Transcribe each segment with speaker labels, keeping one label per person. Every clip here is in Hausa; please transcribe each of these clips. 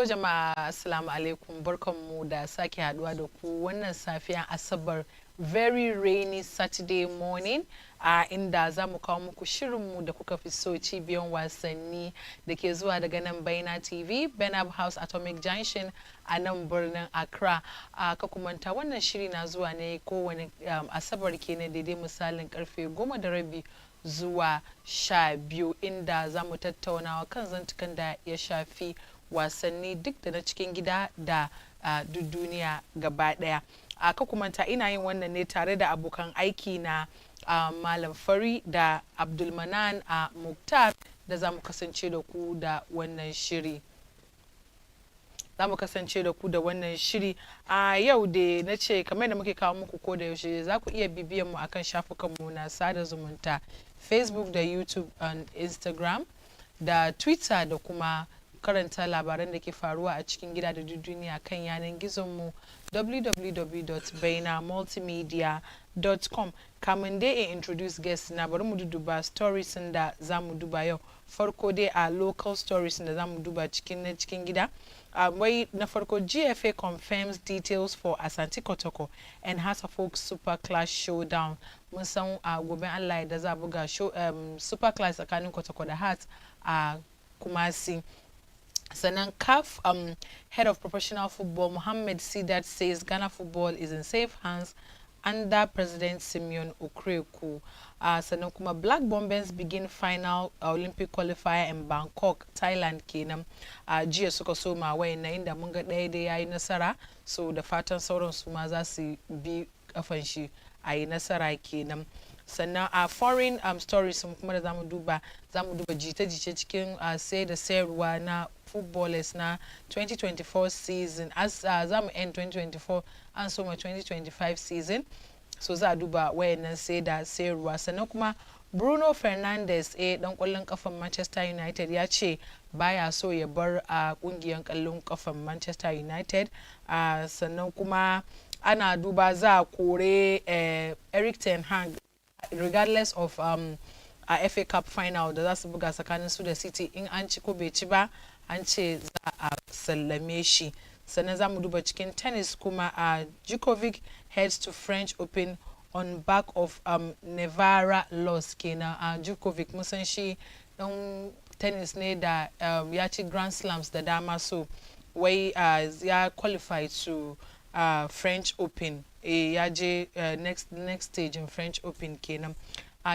Speaker 1: To jama'a assalamu alaikum barkanmu da sake haduwa da ku wannan safiyan Asabar very rainy Saturday morning inda za mu kawo muku shirinmu da kuka fi so cibiyan wasanni da ke zuwa daga nan Baina TV, Benab House Atomic Junction a nan birnin Accra. Ka kumanta wannan shiri na zuwa ne kowane Asabar kenan daidai misalin karfe 10:30 zuwa 12 inda za mu tattaunawa kan zantukan da ya shafi wasanni duk da na cikin gida da duk duniya gaba daya. Ka kumanta ina yin wannan ne tare da abokan aiki na Malam Fari da Abdulmanan Muktar da za mu kasance da ku da wannan shiri. Za mu kasance da ku da wannan shiri a yau da na ce kamar da muke kawo muku ko da yaushe za ku iya bibiyan mu akan shafukanmu na sada zumunta Facebook da YouTube and Instagram da Twitter da kuma karanta labaran da ke faruwa a cikin gida da duniya kan yanar gizonmu www.bainamultimedia.com. Kamun dai in introduce guests na bari mu duba stories da za mu duba yau. Farko dai a local stories da za mu duba cikin gida. Wai na farko GFA confirms details for Asante Kotoko and House of Folk Super Class Showdown. Mun san gobe Allah da za buga Super Class tsakanin Kotoko da Heart a Kumasi. Sanan CAF head of professional football Mohammed Sidat says Ghana football is in safe hands under President Simeon Okreku. Sanan kuma Black Bombers begin final Olympic qualifier in Bangkok, Thailand kenan. Jiya suka soma wayannan inda mun ga ɗaya da yayi nasara, so da fatan sauran su ma za su bi kafan shi a yi nasara kenan. Sannan a foreign stories kuma da zamu duba jita-jita cikin sai da sayarwa na footballers na 2024 season as zamu end 2024 an soma 2025 season, so za a duba wayannan sai da sayarwa. Sannan kuma Bruno Fernandes dan kwallon kafan Manchester United ya ce baya so ya bar kungiyar kallon kafan Manchester United. Sannan kuma ana duba za a kore Eric Ten Hag regardless of a FA Cup final da za su buga tsakanin su da City, in an ci ko bai ci ba an ce za a sallame shi. Sannan za mu duba cikin tennis kuma Djokovic heads to French Open on back of Nevada loss kenan. Djokovic mun san shi dan tennis ne da ya ci Grand Slams da dama, so wai ya qualify to French Open, ya je next stage in French Open kenan.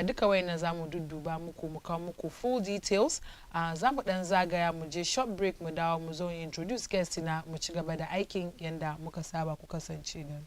Speaker 1: Duka wayannan zamu dudduba muku mu kawo muku full details. Za mu dan zagaya mu je short break mu dawo mu zo introduce guest na mu ci gaba da aikin yanda muka saba ku kasance da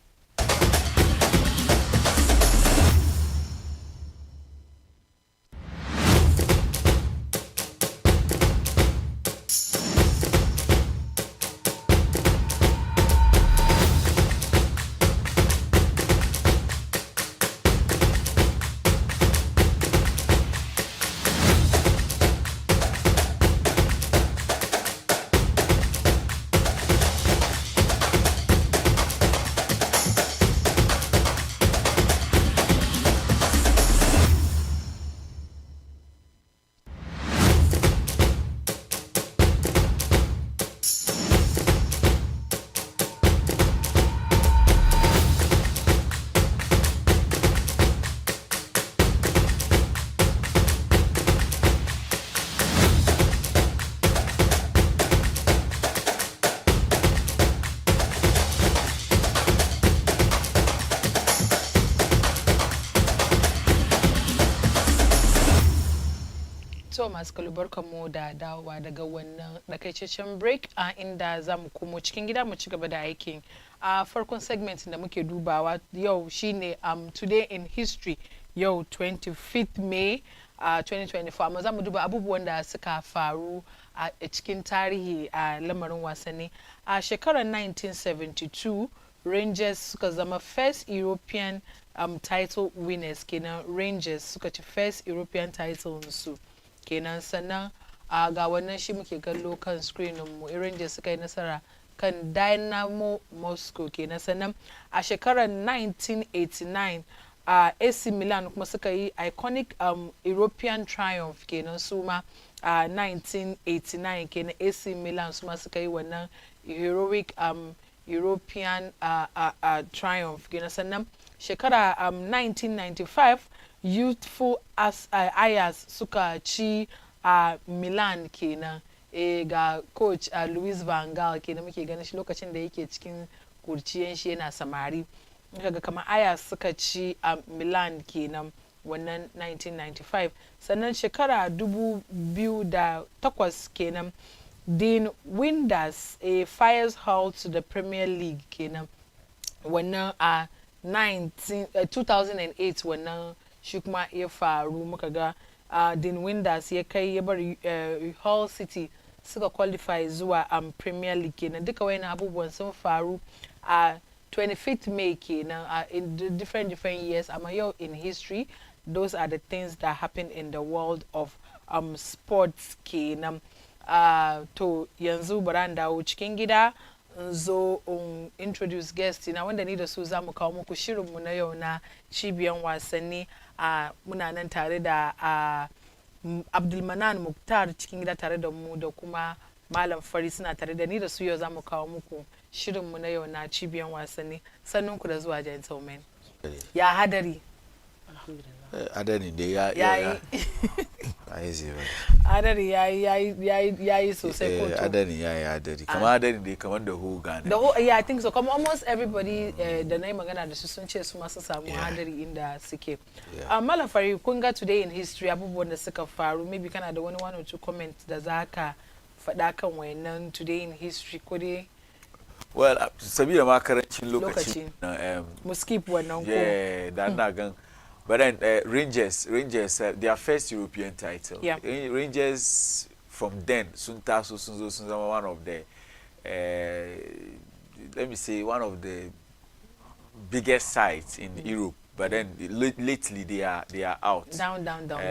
Speaker 1: masu kalubarkan mu da dawowa daga wannan dakaitaccen break inda za mu komo cikin gida mu ci gaba da aikin. Farkon segment da muke dubawa yau shine today in history, yau 25th May 2024, amma za mu duba abubuwan da suka faru a cikin tarihi a lamarin wasanni. A shekarar 1972 Rangers suka zama first European title winners kenan. Rangers suka ci first European title su kenan. Sannan ga wannan shi muke kallo kan screenin mu, Rangers suka yi nasara kan Dynamo Moscow kenan. Sannan a shekarar 1989 AC Milan kuma suka yi iconic European triumph kenan su ma 1989 kenan AC Milan su ma suka yi wannan heroic European triumph kenan sannan shekara 1995 youthful as Ajax suka ci Milan kenan ga coach Louis van Gaal kenan muke ganin shi lokacin da yake cikin kurciyan shi yana samari kaga kamar Ajax suka ci Milan kenan wannan 1995 sannan shekara 2008 kenan Dean Winders fires halt to the Premier League kenan wannan 2008 wannan shi kuma ya faru muka ga Dean Winders ya kai ya bari Hull City suka qualify zuwa Premier League kenan duka wayannan abubuwan sun faru a 25th May kenan in different years amma yau in history those are the things that happen in the world of sports kenan to yanzu bara dawo cikin gida zo introduce guest na wanda ni da su za mu kawo muku shirinmu na yau na cibiyan wasanni muna nan tare da Abdulmanan Muktar cikin gida tare da mu da kuma Malam Fari suna tare da ni da su yau za mu kawo muku shirinmu na yau na cibiyan wasanni sannunku da zuwa gentlemen ya hadari
Speaker 2: adani da ya
Speaker 1: adari ya yi sosai ko to
Speaker 2: adani ya yi adari kamar adani da kamar da whole Ghana
Speaker 1: the whole yeah I think so kuma almost everybody da na yi magana da su sun ce su masu samu hadari inda suke Malam Fari kun ga today in history abubuwan da suka faru maybe kana da wani one or two comments da za ka faɗa kan wayannan today in history ko dai
Speaker 2: well sabida makarancin lokaci
Speaker 1: mu skip wannan ko
Speaker 2: da na gan. But then Rangers, their first European title.
Speaker 1: Yeah.
Speaker 2: Rangers from then, Suntaso Sunzo, one of the, let me say, one of the biggest sides in Europe. But then lately they are out.
Speaker 1: Down.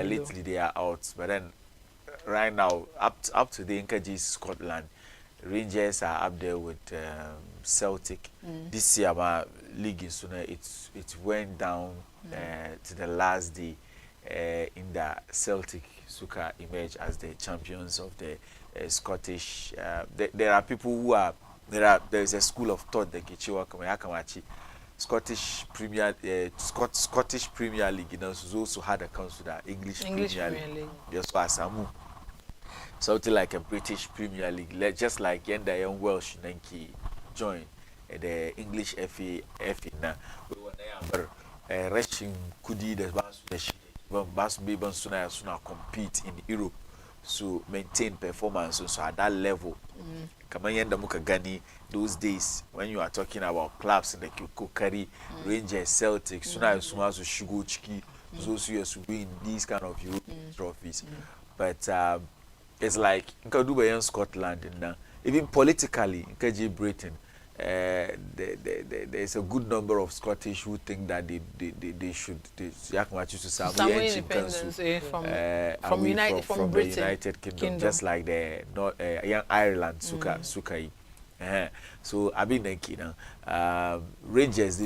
Speaker 2: Lately they are out. But then right now, up to the Nkg Scotland, Rangers are up there with Celtic. This year, my league in Suna, it went down. To the last day in the Celtic Suka emerge as the champions of the Scottish. There are people who are there is a school of thought that Scottish Premier League, you know, also had a council that English Premier League. Just for Samu. Something like a British Premier League, just like Yenda Young Welsh Nanki join the English FA now. We were there. Rushing kudi da ba su ban suna compete in Europe so maintain performance so at that level kamar yanda muka gani those days when you are talking about clubs in the Kokari Rangers Celtic suna su shigo ciki so su win these kind of European trophies but it's like in ka duba yan Scotland now even politically in KG Britain there's a good number of Scottish who think that they should
Speaker 1: independence from
Speaker 2: the United Kingdom, just like the young Ireland sukai. So I've been thinking Rangers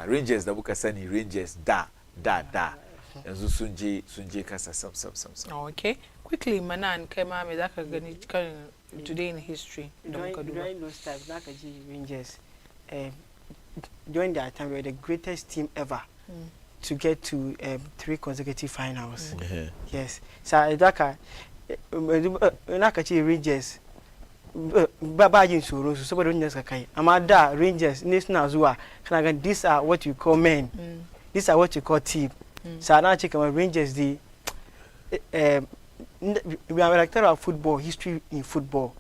Speaker 2: Rangers da buka sani Rangers da yanzu sunje kasa sam.
Speaker 1: Okay, quickly Manan kai ma me zaka gani kan today in history
Speaker 3: during those times Nakaji Rangers during that time we were the greatest team ever to get to 3 consecutive finals. Yes, so Nakaji Rangers babajin suru so saboda Rangers kai amma da Rangers ne suna zuwa kana ga these are what you call men, these are what you call team. So na ce kamar Rangers the we are like of football history in football.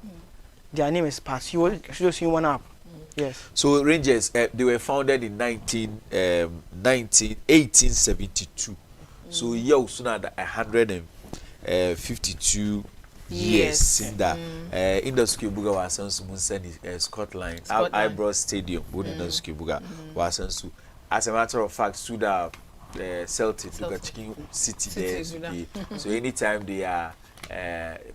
Speaker 3: Their name is past. You should see one up. Yes. So
Speaker 2: Rangers they were founded in 1872. So yo sooner than 152 years in that industry buga wasansu mun sani Scotland Ibrox Stadium woni industry buga wasansu as a matter of fact suda Celtic buga chicken city there so anytime they are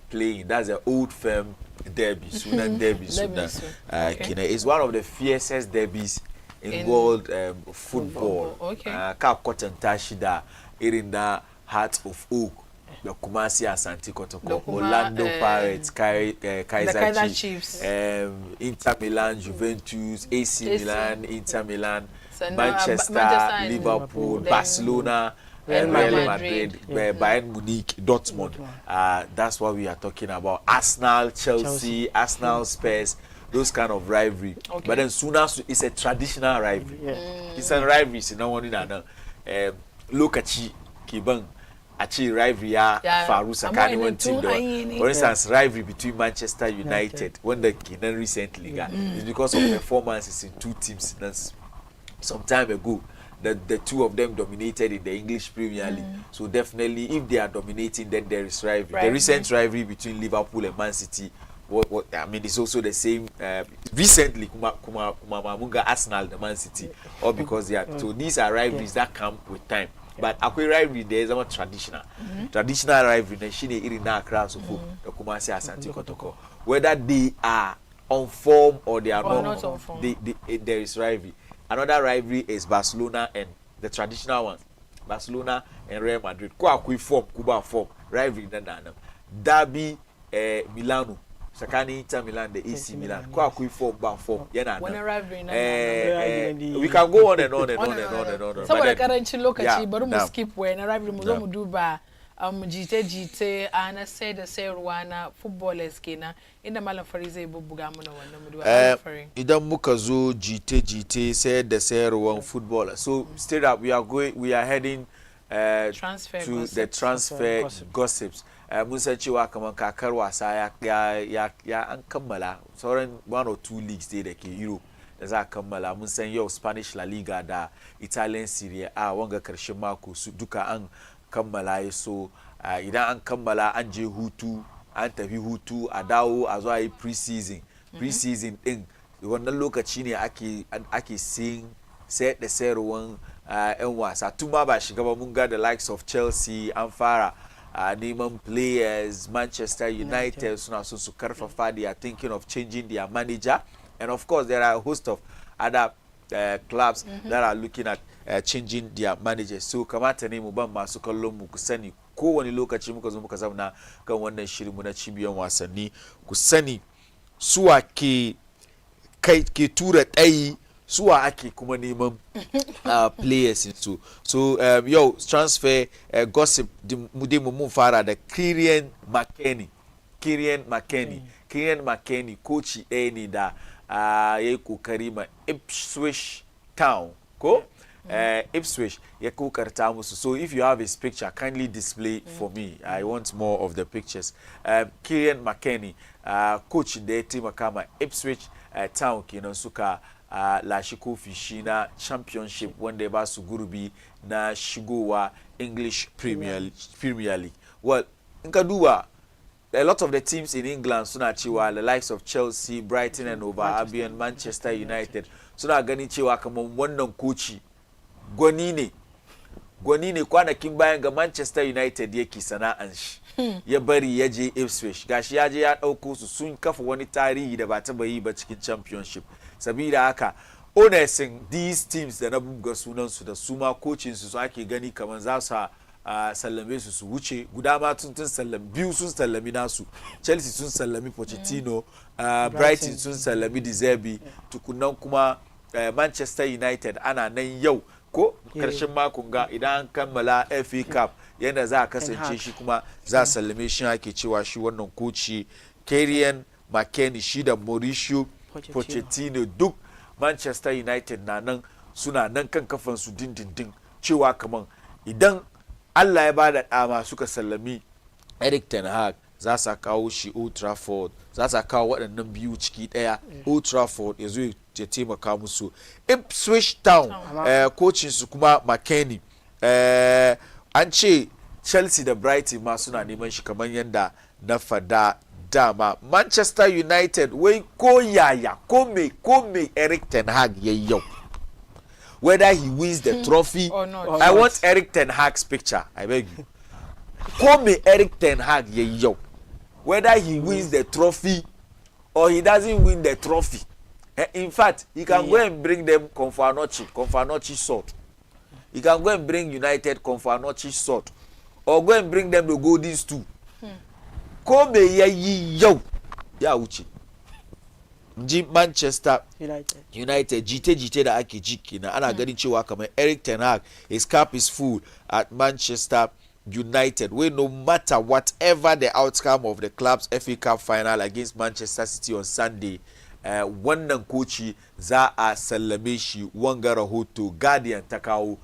Speaker 2: playing that's an old firm derby Sudan derby Sudan it's one of the fiercest derbies in world football. Ka cotton tashida irin da Heart of Oak the Kumasi Asante Kotoko, Orlando Pirates, Kaiser Chiefs, Inter Milan, Juventus, AC Milan, Inter Milan, Manchester, Liverpool, Barcelona, Real Madrid, Bayern Munich, Dortmund. That's what we are talking about. Arsenal, Chelsea, Arsenal, Spurs, those kind of rivalry. Okay. But then soon as it's a traditional rivalry. It's a rivalry, so no one in another. Look at Kibang. Actually, rivalry Faru Sakani one team. For instance, rivalry between Manchester United when the Kenan recently got is because of performances in two teams. That's some time ago. The two of them dominated in the English Premier League. So definitely, if they are dominating, then there is rivalry. The recent rivalry between Liverpool and Man City. I mean, it's also the same. Recently, Kumamunga Arsenal, the Man City, all because they are. So these are rivalries that come with time. But akwe rivalry there is a traditional. Traditional rivalry na shine iri na Accra so the Kumasi Asante Kotoko. Whether they are on form or they are not on form, there is rivalry. Another rivalry is Barcelona and the traditional ones. Barcelona and Real Madrid. Kwa akwe form, Kuba form. Rivalry na. Derby Milano. Sakani Inter Milan, the AC Milan. Kwa akwe form, ba form.
Speaker 1: When a rivalry
Speaker 2: we can go on and on and on and on and on.
Speaker 1: So what currently look at you, but we skip when a rivalry mu do ba GT ana say the say Rwanda footballers kina in the malam farize bubuga mu na wannan mu do
Speaker 2: idan muka zo GT say the say Rwanda footballer. So straight up we are heading to the transfer gossips. Mun san cewa kaman kakar wasa ya an kammala sauran 1 or 2 leagues dai da ke Europe da za a kammala. Mun san yau Spanish La Liga da Italian Serie A wanga karshen mako su duka an kammala. So idan an kammala an je hutu, an tafi hutu, a dawo a zo a yi pre-season din wannan lokaci ne ake seeing sai da sayarwan yan wasa tun ma ba shiga ba. Mun ga the likes of Chelsea an fara neman players. Manchester United suna so su karfafa. They are thinking of changing their manager, and of course there are a host of other clubs that are looking at changing their managers. So kamata ne mu ban masu kallon mu ku sani kowane lokaci muka zo muka zauna kan wannan shirin mu na cibiyan wasanni ku sani suwa ke tura tsayi suwa ake kuma neman players into. So yo transfer gossip mun fara da Kieran McKennie coach ɗaya ne da yayi kokari ma Ipswich Town ko Ipswich ya kokarta musu. So if you have his picture, kindly display for me. I want more of the pictures. Kieran McKennie coach da ya taimaka ma Ipswich Town kenan suka lashi kofi shi na championship wanda ya ba su gurbi na shigowa English Premier League. Well, in ka duba a lot of the teams in England suna cewa the likes of Chelsea, Brighton and Hove Albion, Manchester United suna gani cewa kamar wannan koci gwani ne kwanakin bayan ga Manchester United yake sana'an shi ya bari ya je Ipswich gashi ya je ya dauko su sun kafa wani tarihi da ba taba yi ba cikin championship. Sabida haka onesin these teams da na buga sunan su da su ma coaching su ake gani kamar za su sallame su wuce. Guda ma tun sallami biyu sun sallami nasu. Chelsea sun sallami Pochettino, Brighton sun sallami De Zerbi, tukunan kuma Manchester United ana nan yau ko karshen makon ga idan an kammala FA Cup yanda za a kasance shi kuma za a sallame shi ake cewa shi wannan koci Kieran McKennie shi da Mauricio Pochettino duk Manchester United na nan suna nan kan kafan su dindindin cewa kaman idan Allah ya bada dama suka sallami Erik ten Hag za su kawo shi Old Trafford, za su kawo waɗannan biyu ciki ɗaya Old Trafford ya zo ya taimaka musu. Ipswich Town coaching su kuma McKennie an ce Chelsea da Brighton ma suna neman shi kamar yadda na fada dama. Manchester United wai ko yaya ko me Erik ten Hag yayi yau, whether he wins the trophy or not. I want Erik ten Hag's picture, I beg you. Ko me Erik ten Hag yayi yau, whether he wins the trophy or he doesn't win the trophy. In fact, he can go and bring them Confarnochi sword. He can go and bring United Confarnochi sword or go and bring them the golden stool. Come ya yo ya wuce. Ji Manchester United jite da ake jiki na ana ganin cewa kamar Eric Ten Hag, his cap is full at Manchester United. We no matter whatever the outcome of the club's FA Cup final against Manchester City on Sunday, wannan koci za a sallame shi. Wanga rahoto Guardian ta kawo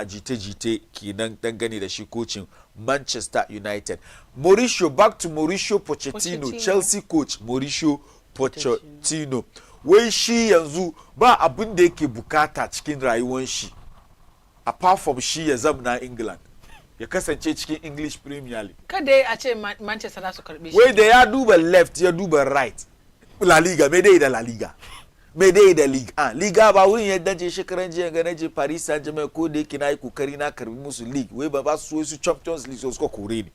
Speaker 2: jite kenan dangane da shi kocin Manchester United. Mauricio, back to Mauricio Pochettino, Chelsea coach Mauricio Pochettino. Wai shi yanzu ba abin da yake bukata cikin rayuwar shi apart from shi ya zamna England, ya kasance cikin English Premier League.
Speaker 1: Kada a ce Manchester za su karbe shi.
Speaker 2: Wai da ya duba left ya duba right. La Liga, me dai da La Liga. Me dai da Liga. Liga ba wurin yadda je shekaran jiya ga naje Paris Saint-Germain ko da yake nayi kokari na karbi musu league. Wai ba su su Champions League so suka kore ni.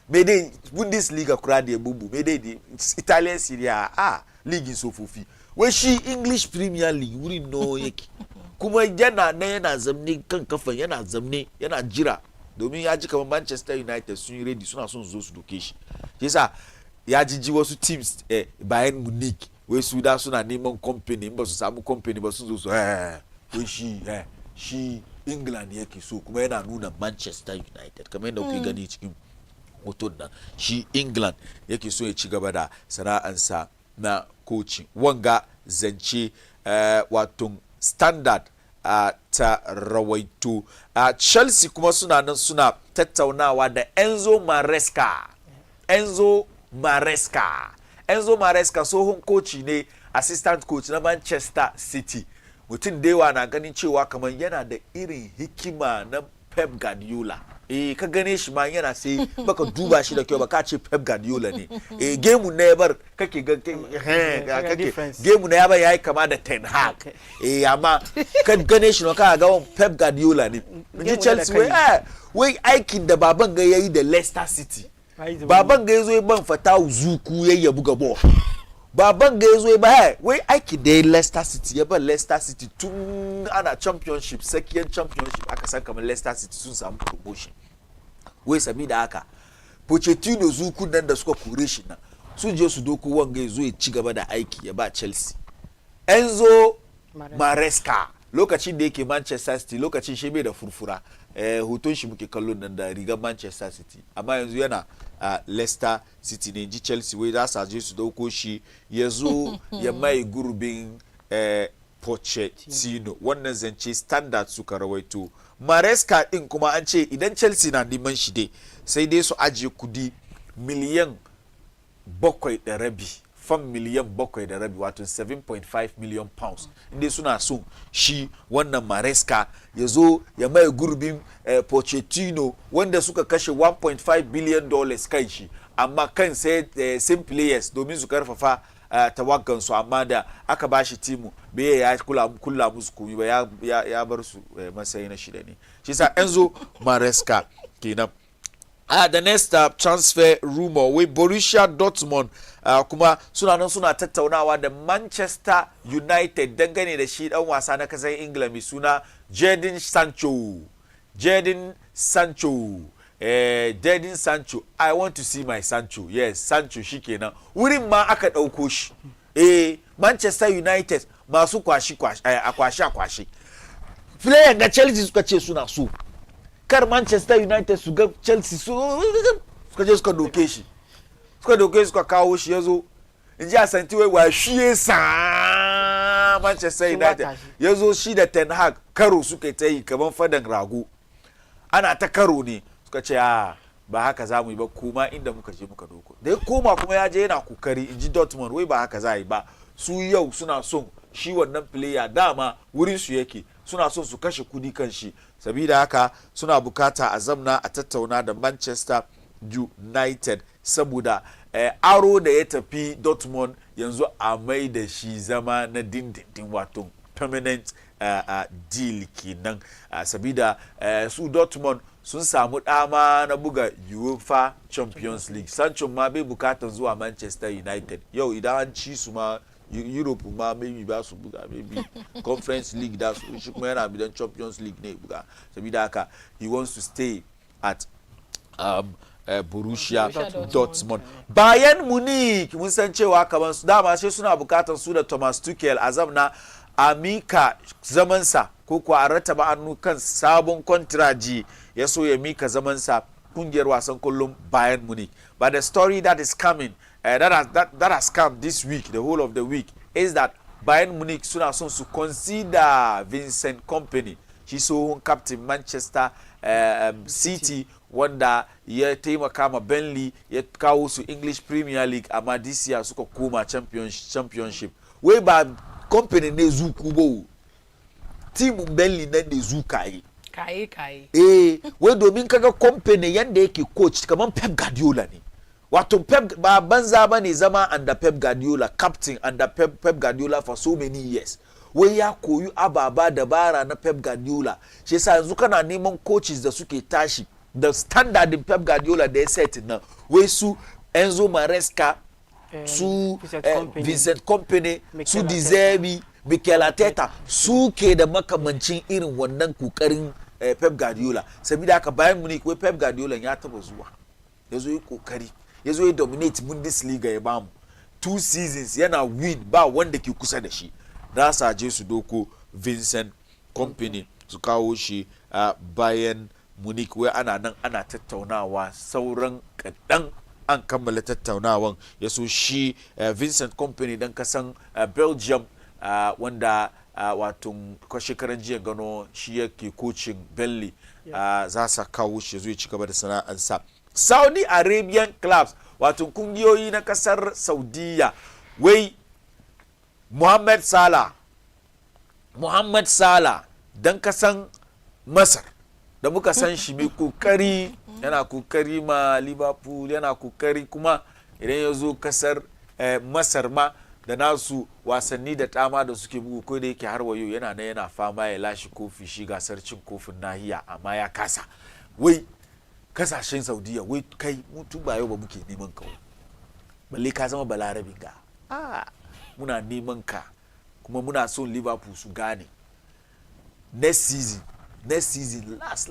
Speaker 2: Me dai Bundesliga kura da bubu. Me dai Italian Serie A league so fofi. Wai shi English Premier League wurin no yake. Kuma yana zamne kan kafan, yana zamne yana jira domin ya ji kamar Manchester United sun yi ready suna son zo su doke shi. Yasa ya jiji wasu teams Bayern Munich wai su da suna neman company, ba su samu company ba sun zo su wai shi England yake so, kuma yana nuna Manchester United kamar yadda kuke gani cikin hoton nan. Shi England yake so ya ci gaba da sana'ansa na coaching. Wanga zance wato Standard ta rawaito. Chelsea kuma suna nan suna tattaunawa da Enzo Maresca tsohon koci ne, assistant coach na Manchester City. Mutum da yawa na ganin cewa kamar yana da irin hikima na Pep Guardiola. Ka gane shi ma yana sai baka duba shi da kyau ba ka ce Pep Guardiola ne. Game na ya bar kake game na ya bar yayi kama da Ten Hag. Amma ka gane shi no ka ga Pep Guardiola ne. Ni Chelsea wai aikin da baban ga yayi da Leicester City. Baban ga yazo ban fata zuku yayi buga ball. Baban ga yazo ba wai aiki da Leicester City ya ban Leicester City tun ana championship, second championship aka san kamar Leicester City sun samu promotion. Wai sabida haka Pochettino zuku nan da suka kore shi nan sun je su doko wanga yazo ya ci gaba da aiki ya ba Chelsea. Enzo Maresca lokacin da yake Manchester City, lokacin shi bai da furfura, hoton shi muke kallon nan da rigar Manchester City, amma yanzu yana Leicester City ne. Ji Chelsea wai za su je su dauko shi ya zo ya mai gurbin Pochettino. Wannan zance Standard suka rawaito. Maresca din kuma an ce idan Chelsea na neman shi dai sai dai su ajiye kudi miliyan 7.5, fan miliyan 7.5 wato 7.5 million pounds, inda suna son shi wannan Maresca ya zo ya mai gurbin Pochettino wanda suka kashe 1.5 billion dollars kai shi, amma kan sai same players domin su karfafa tawagan su, amma da aka bashi timu bai ya kula musu komai ba, ya bar su matsayi na shida ne. Shi sa Enzo Maresca kenan. The next transfer rumor with Borussia Dortmund kuma suna nan suna tattaunawa da Manchester United dangane da shi dan wasa na kasar Ingila mai suna Jadon Sancho. I want to see my Sancho. Yes, Sancho shikenan. Wurin ma aka dauko shi. Manchester United masu kwashi. Player ga Chelsea suka ce suna so. Kar Manchester United su ga Chelsea suka je suka doke shi. Suka kawo shi yazo. Inji Asanti wai wa shi sa Manchester United. Yazo shi da Ten Hag karo suka ta yi kaman fadan rago. Ana ta karo ne. Suka ce ba haka za mu yi ba, kuma inda muka je muka doko. Da ya koma kuma ya je yana kokari, inji Dortmund wai ba haka za yi ba. Su yau suna son shi wannan player dama wurin su yake, suna son su kashe kudi kan shi, sabida haka suna bukata a zamna a tattauna da Manchester United saboda aro da ya tafi Dortmund yanzu a mai da shi zama na dindindin wato permanent deal kenan, sabida su Dortmund sun samu dama na buga UEFA Champions League. Sancho ma bai bukatar zuwa Manchester United. Yau idan an ci su ma Europe ma maybe ba su buga, maybe Conference League da su shi kuma yana bidan Champions League ne buga, sabida haka he wants to stay at Borussia Dortmund. Bayern Munich mun san cewa kaman su dama sai suna bukatar su da Thomas Tuchel azam na amika zamansa ko kuwa a rataba hannu kan sabon kontraji ya so ya mika zamansa kungiyar wasan kullum Bayern Munich. But the story that is coming that has come this week, the whole of the week, is that Bayern Munich suna son su consider Vincent Kompany, shi tsohon captain Manchester City wanda ya taimaka ma Burnley ya kawo su English Premier League amma this year suka koma championship. Wai ba Kompany ne zuku ba, team Burnley nan ne zukaye.
Speaker 1: Kaye.
Speaker 2: Wai domin kaga Kompany yanda yake coach kaman Pep Guardiola ne. Wato Pep ba banza bane zama under Pep Guardiola, captain under Pep Guardiola for so many years. Wai ya koyi ababa dabara na Pep Guardiola. Shi yasa yanzu kana neman coaches da suke tashi da standard in Pep Guardiola da ya set na. Wai su Enzo Maresca, su Vincent Kompany, su De Zerbi, Mikel Arteta, su ke da makamancin irin wannan kokarin Pep Guardiola. Sabida haka Bayern Munich wai Pep Guardiola ya taba zuwa. Yazo yi kokari. Yazo ya dominate Bundesliga ya bamu 2 seasons yana win ba wanda ke kusa da shi. Na saje su doko Vincent Kompany su kawo shi a Bayern Munich wai ana nan ana tattaunawa sauran kadan an kammala tattaunawan yaso shi Vincent Kompany dan kasan Belgium wanda wato shekaran jiya gano shi yake coaching Burnley za su kawo shi zai ci gaba da sana'ansa. Saudi Arabian clubs wato kungiyoyi na kasar Saudiya wai Muhammad Salah dan kasan Masar da muka san shi mai kokari yana kokari ma Liverpool yana kokari kuma idan ya zo kasar Masar ma da nasu wasanni da tama da suke bugu ko da yake har wayo yana fama ya lashe kofi shi gasar cin kofin nahiya amma ya kasa. Wai kasashen Saudiya wai kai mutu ba yau ba muke neman ka balle ka zama balarabin ga muna neman ka kuma muna son Liverpool su gane next season last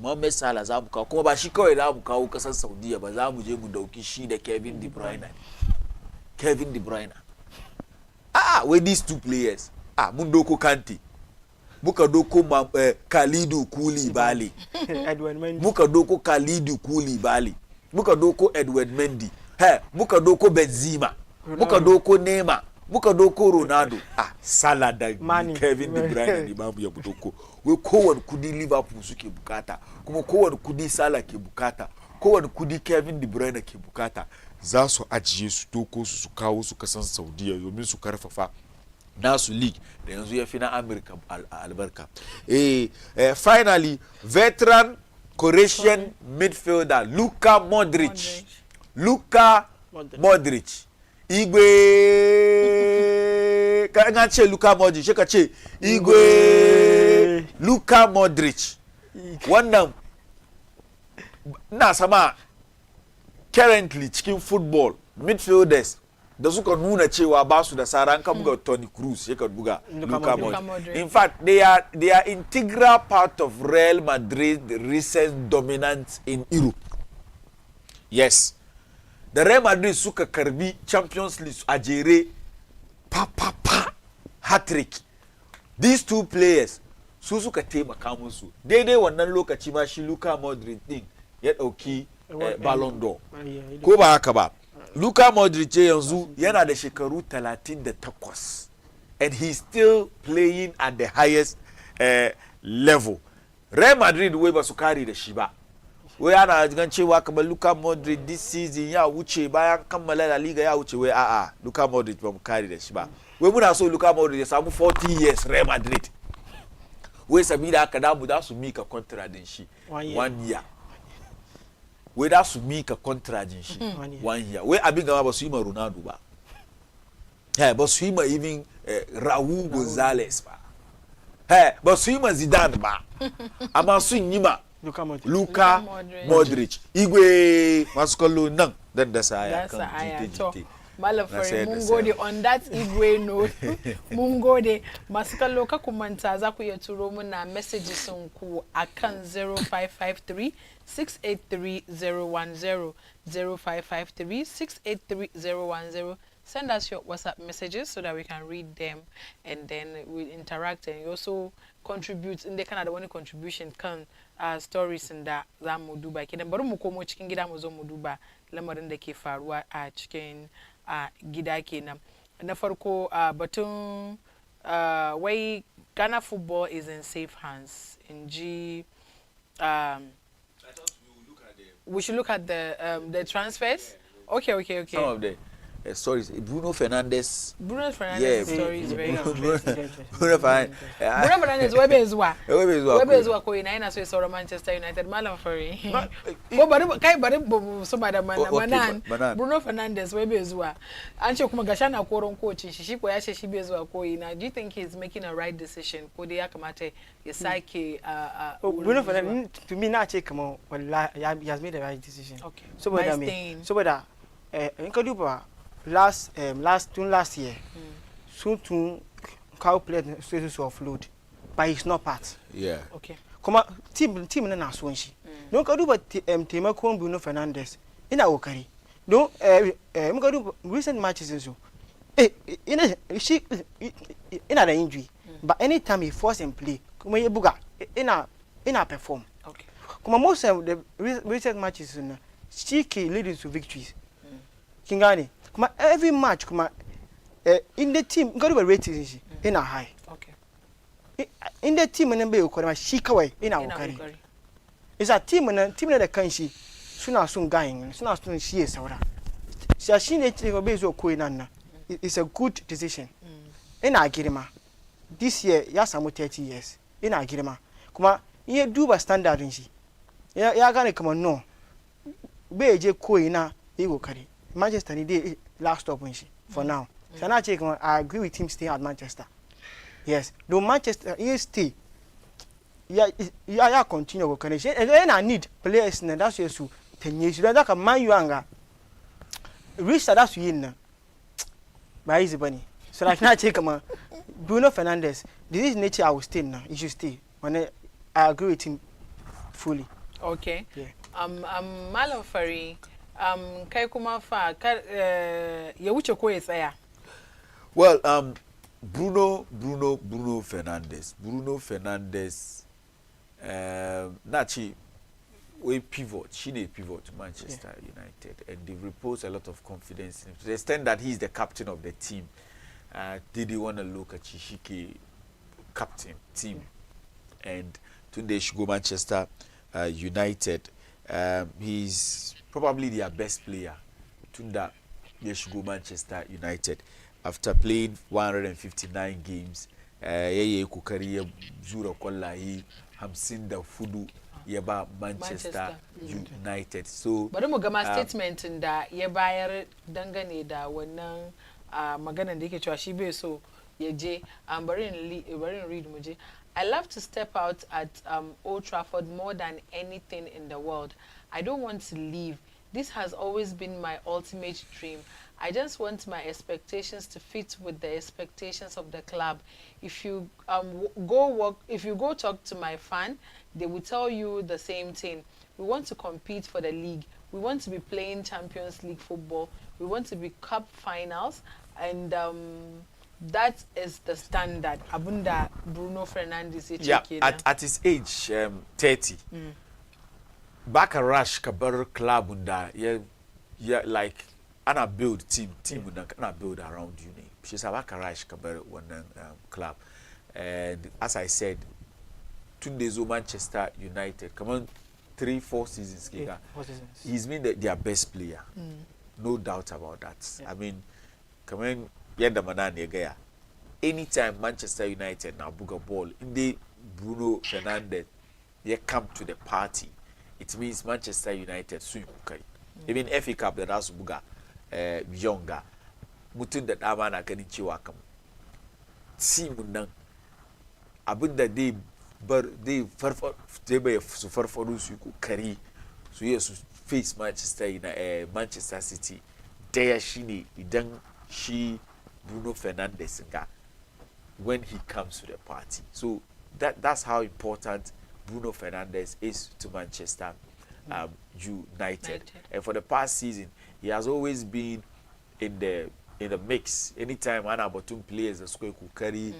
Speaker 2: Mohamed Salah za mu kawo kuma ba shi kawai za mu kawo kasar Saudiya ba za mu je mu dauki shi da Kevin De Bruyne wai these two players mun doko Kante muka doko Khalidu Koulibaly muka doko Khalidu Koulibaly muka doko Edward Mendy muka doko Benzema muka doko Neymar muka doko Ronaldo Salah da Kevin De Bruyne ne babu ya doko. Wai kowane kudi Liverpool suke bukata kuma kowane kudi Salah ke bukata kowane kudi Kevin De Bruyne ke bukata za su ajiye su doko su kawo su kasan Saudiya domin su karfafa nasu league da yanzu ya fi na America albarka. Finally veteran Croatian midfielder Luka Modric igwe ka ce Luka Modric shi ka ce igwe Luka Modric wannan na sama currently cikin football midfielders da suka nuna cewa ba su da sara an ka buga Toni Kroos ya ka buga Luka Modric. In fact they are integral part of Real Madrid recent dominance in Europe. Yes, the Real Madrid suka karbi Champions League a jere hat-trick. These two players su suka taimaka musu daidai wannan lokaci ma shi Luka Modric din ya dauki Ballon d'Or ko ba haka ba. Luka Modric yanzu yana da shekaru 38 and he's still playing at the highest level. Real Madrid wai ba su kare da shi ba. Wai ana gan cewa kamar Luka Modric this season ya wuce bayan kammala La Liga ya wuce wai Luka Modric ba mu kare da shi ba. Wai muna so Luka Modric ya samu 40 years Real Madrid. Wai sabida haka da su mika contract din shi 1 year. Wai da su mika contract din shi 1 year. Wai abin gama ba su yi ma Ronaldo ba. Ba su yi ma even Raul Gonzalez ba. Ba su yi ma Zidane ba. Amma sun yi ma Luka Modric. Igwe masu kallo nan dan da saya kan jite-jite.
Speaker 1: Malam Fari mun gode on that Igwe note. Mun gode masu kallo ka kumanta za ku iya turo muna messages ku akan 0553 683 0553 683 Send us your WhatsApp messages so that we can read them and then we'll interact, and you also contribute in the Canada one contribution can stories in da za mu duba kidan bari mu komo cikin gida mu zo mu duba lamarin da ke faruwa a cikin gida kenan. Na farko batun wai Ghana football is in safe hands in G. I thought we should look at the transfers. Okay.
Speaker 2: Some of the stories. Bruno Fernandes.
Speaker 1: Yeah, story is very
Speaker 2: Bruno
Speaker 1: Fernandes. Webe is what ko ina so is Manchester United. Malam Fari. Ko bari kai bari so bada manan. Bruno Fernandes webe is what. Anche kuma gashana koron coach shi ko ya she shi bezuwa ko ina. Do you think he's making a right decision? Ko dai ya kamata ya sake
Speaker 3: Bruno Fernandes to me na ce kamar wallahi he has made the right decision.
Speaker 1: Okay.
Speaker 3: Saboda in ka duba last year soon cow played status of load but he's not part.
Speaker 2: Yeah.
Speaker 1: Okay.
Speaker 3: Kuma team na so shi. Don ka duba taimakon Bruno Fernandes ina kokari. Don mun ka duba recent matches so ina da injury but anytime he force and play kuma ya buga ina perform.
Speaker 1: Okay.
Speaker 3: Kuma most of the recent matches she leading to victories. Kingani kuma every match kuma in the team got a rating in a high.
Speaker 1: Okay.
Speaker 3: In the team and be ukora shi kawai ina kokari. It's a team da kanshi suna sun gain suna sun shi saura. Shi ne ce be zo ko ina na. It's a good decision. Ina girma. This year ya samu 30 years. Ina girma. Kuma in duba standard shi. Ya gane kuma no. Be je ko ina yi kokari. Manchester need last stop for now. So now I agree with him staying at Manchester. Yes, though Manchester he stay. Yeah, continue working. And I need players and that's just 10 years. That can man you anga. Reach that's win. By easy bunny. So I cannot take Bruno Fernandes. This is nature I will stay now. He should stay. When I agree with him fully.
Speaker 1: Okay.
Speaker 3: Yeah.
Speaker 1: Malam Fari. Kai kuma fa ya wuce ko ya tsaya.
Speaker 2: Well, Bruno Fernandes. Nachi we pivot. She need pivot to Manchester United, and they repose a lot of confidence in him to the extent that he's the captain of the team. Did he want to look at Chishiki captain team? And today she go Manchester United. He's probably their best player. Tunda they should go Manchester United after playing 159 games. Yeye kukari zura kwallahi 54 yaba Manchester United. So
Speaker 1: bari mu gama statement da ya bayar dangane da wannan maganan da yake cewa shi bai so ya je bari read mu je. I love to step out at Old Trafford more than anything in the world. I don't want to leave. This has always been my ultimate dream. I just want my expectations to fit with the expectations of the club. If you go talk to my fan, they will tell you the same thing. We want to compete for the league. We want to be playing Champions League football. We want to be cup finals, and that is the standard. Abunda Bruno Fernandes.
Speaker 2: At his age, 30. Baka rush kabar club unda like ana build team unda ana build around you. She's a baka rush kabar one club, and as I said, today's Manchester United. Come on, 3-4 seasons. He's been their best player, no doubt about that. I mean, come on, yenda manani gaya. Anytime Manchester United now book a ball in the Bruno Fernandes, they come to the party. It means Manchester United swim okay. Even FA Cup that has buga younger. Mutun that amana kani chiwa kam. Team nan abinda they be su farfaru su ku kari su yes face Manchester City there she Bruno Fernandes nga when he comes to the party. So that's how important Bruno Fernandes is to Manchester United. And for the past season, he has always been in the mix. Anytime Anna Batum plays the square could carry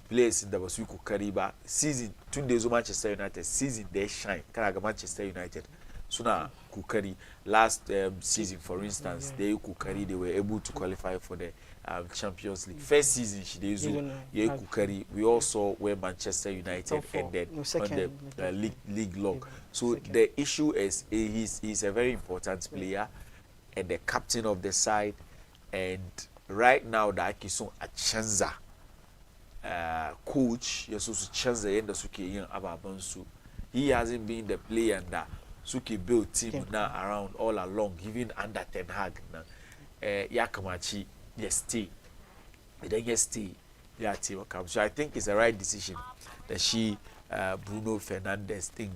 Speaker 2: players in the Basu could carry back season 2 days of Manchester United season they shine. Can Manchester United sooner could carry last season for instance they could carry they were able to qualify for the Champions League. First season she did could carry. We all saw where Manchester United ended on the league log. So the issue is he's a very important player and the captain of the side, and right now the Akison Achanza coach Yesusu Chanza yenda suke yin ababan su. He hasn't been the player that suke build team now around all along, even under Ten Hag na Yakamachi stay. Then stay team come. So I think it's the right decision that she Bruno Fernandes thing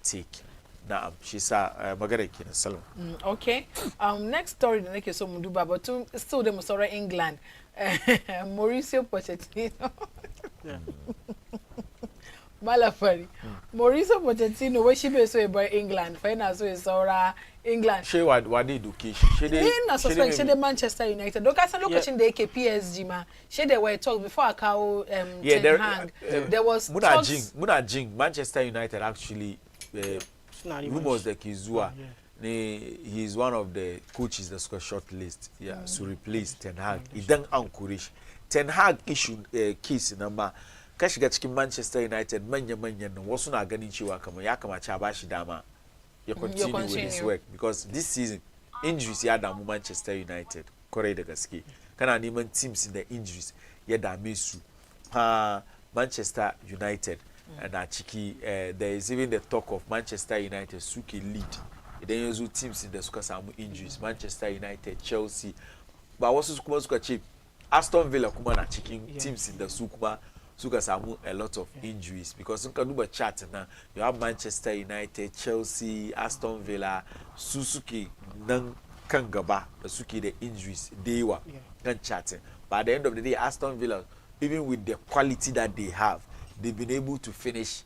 Speaker 2: take. Now she saw Margaret in salon.
Speaker 1: Okay. Next story the next so Muduba, but still the Musora England. Mauricio Pochettino. Malafari. Mauricio Pochettino, where she be so about England. Final so is England.
Speaker 2: She what did do kish. She
Speaker 1: did Manchester United. Look at location the PSG ma. She they were talk before Akao Ten Hag. There was
Speaker 2: Muna Jing Manchester United actually rumors that Kizua he's one of the coaches that's got short list to replace Ten Hag. He don't encourage Ten Hag issued case number kashi ga cikin Manchester United manya no wasu na ganin cewa kamar ya kamace a bashi dama ya continue with his work because this season injuries ya damu Manchester United kwarai da gaske kana neman teams in the injuries ya dame su Manchester United na ciki there is even the talk of Manchester United suke lead idan yanzu teams da suka samu injuries Manchester United, Chelsea ba wasu kuma suka ce Aston Villa kuma na cikin teams da su kuma suka samu a lot of injuries because sun ka duba chart na you have Manchester United, Chelsea, Aston Villa su suke nan kan gaba da suke da injuries da yawa kan charting. But at the end of the day Aston Villa even with the quality that they have they've been able to finish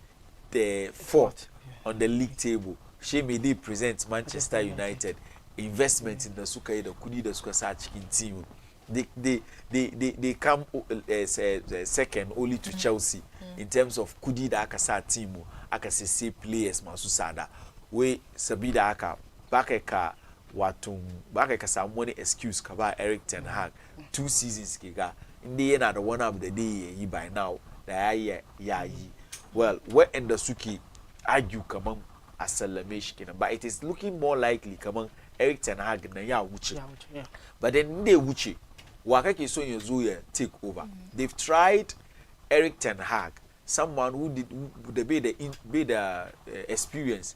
Speaker 2: the fourth on the league table. She may they present Manchester United investment in the suka da kudi da suka sa cikin team. They come second only to Chelsea in terms of kudi da aka sa team aka say players masu sada we sabida aka baka ka wato baka ka samu wani excuse ka ba Eric Ten Hag 2 seasons ke ga inda yana da one of the day yi by now da yayi well where in the suki argue kaman a sallame shi kenan but it is looking more likely kaman Eric Ten Hag na ya wuce but then they wuce wa kake so yanzu ya take over. They've tried Eric Ten Hag, someone who be the experience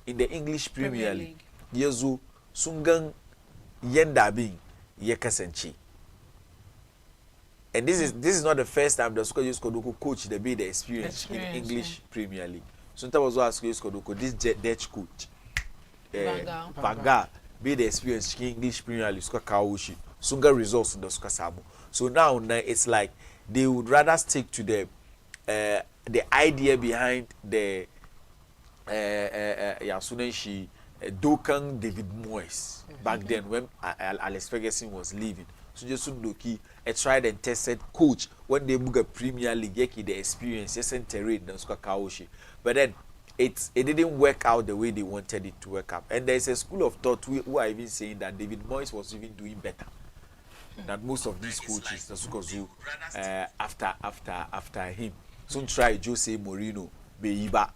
Speaker 2: in the English Premier League yanzu sun gan yanda bin ya kasance. And this is not the first time the Suka Yusko coach the be the experience in English Premier League. Sometimes was Suka Yusko this Dutch coach Van Gaal be the experience in English Premier League Suka Kaushi Sunga results in the Suka Sabu. So now it's like they would rather stick to the idea behind the Yasunenshi Dokan David Moyes back then when Alex Ferguson was leaving. So just Sundoki a tried and tested coach when they book a Premier League yeki the experience yes and terrain and Suka Kaoshi. But then it didn't work out the way they wanted it to work out. And there's a school of thought who are even saying that David Moyes was even doing better than most of these coaches the Sukozu after him. Soon try Jose Mourinho Beiba.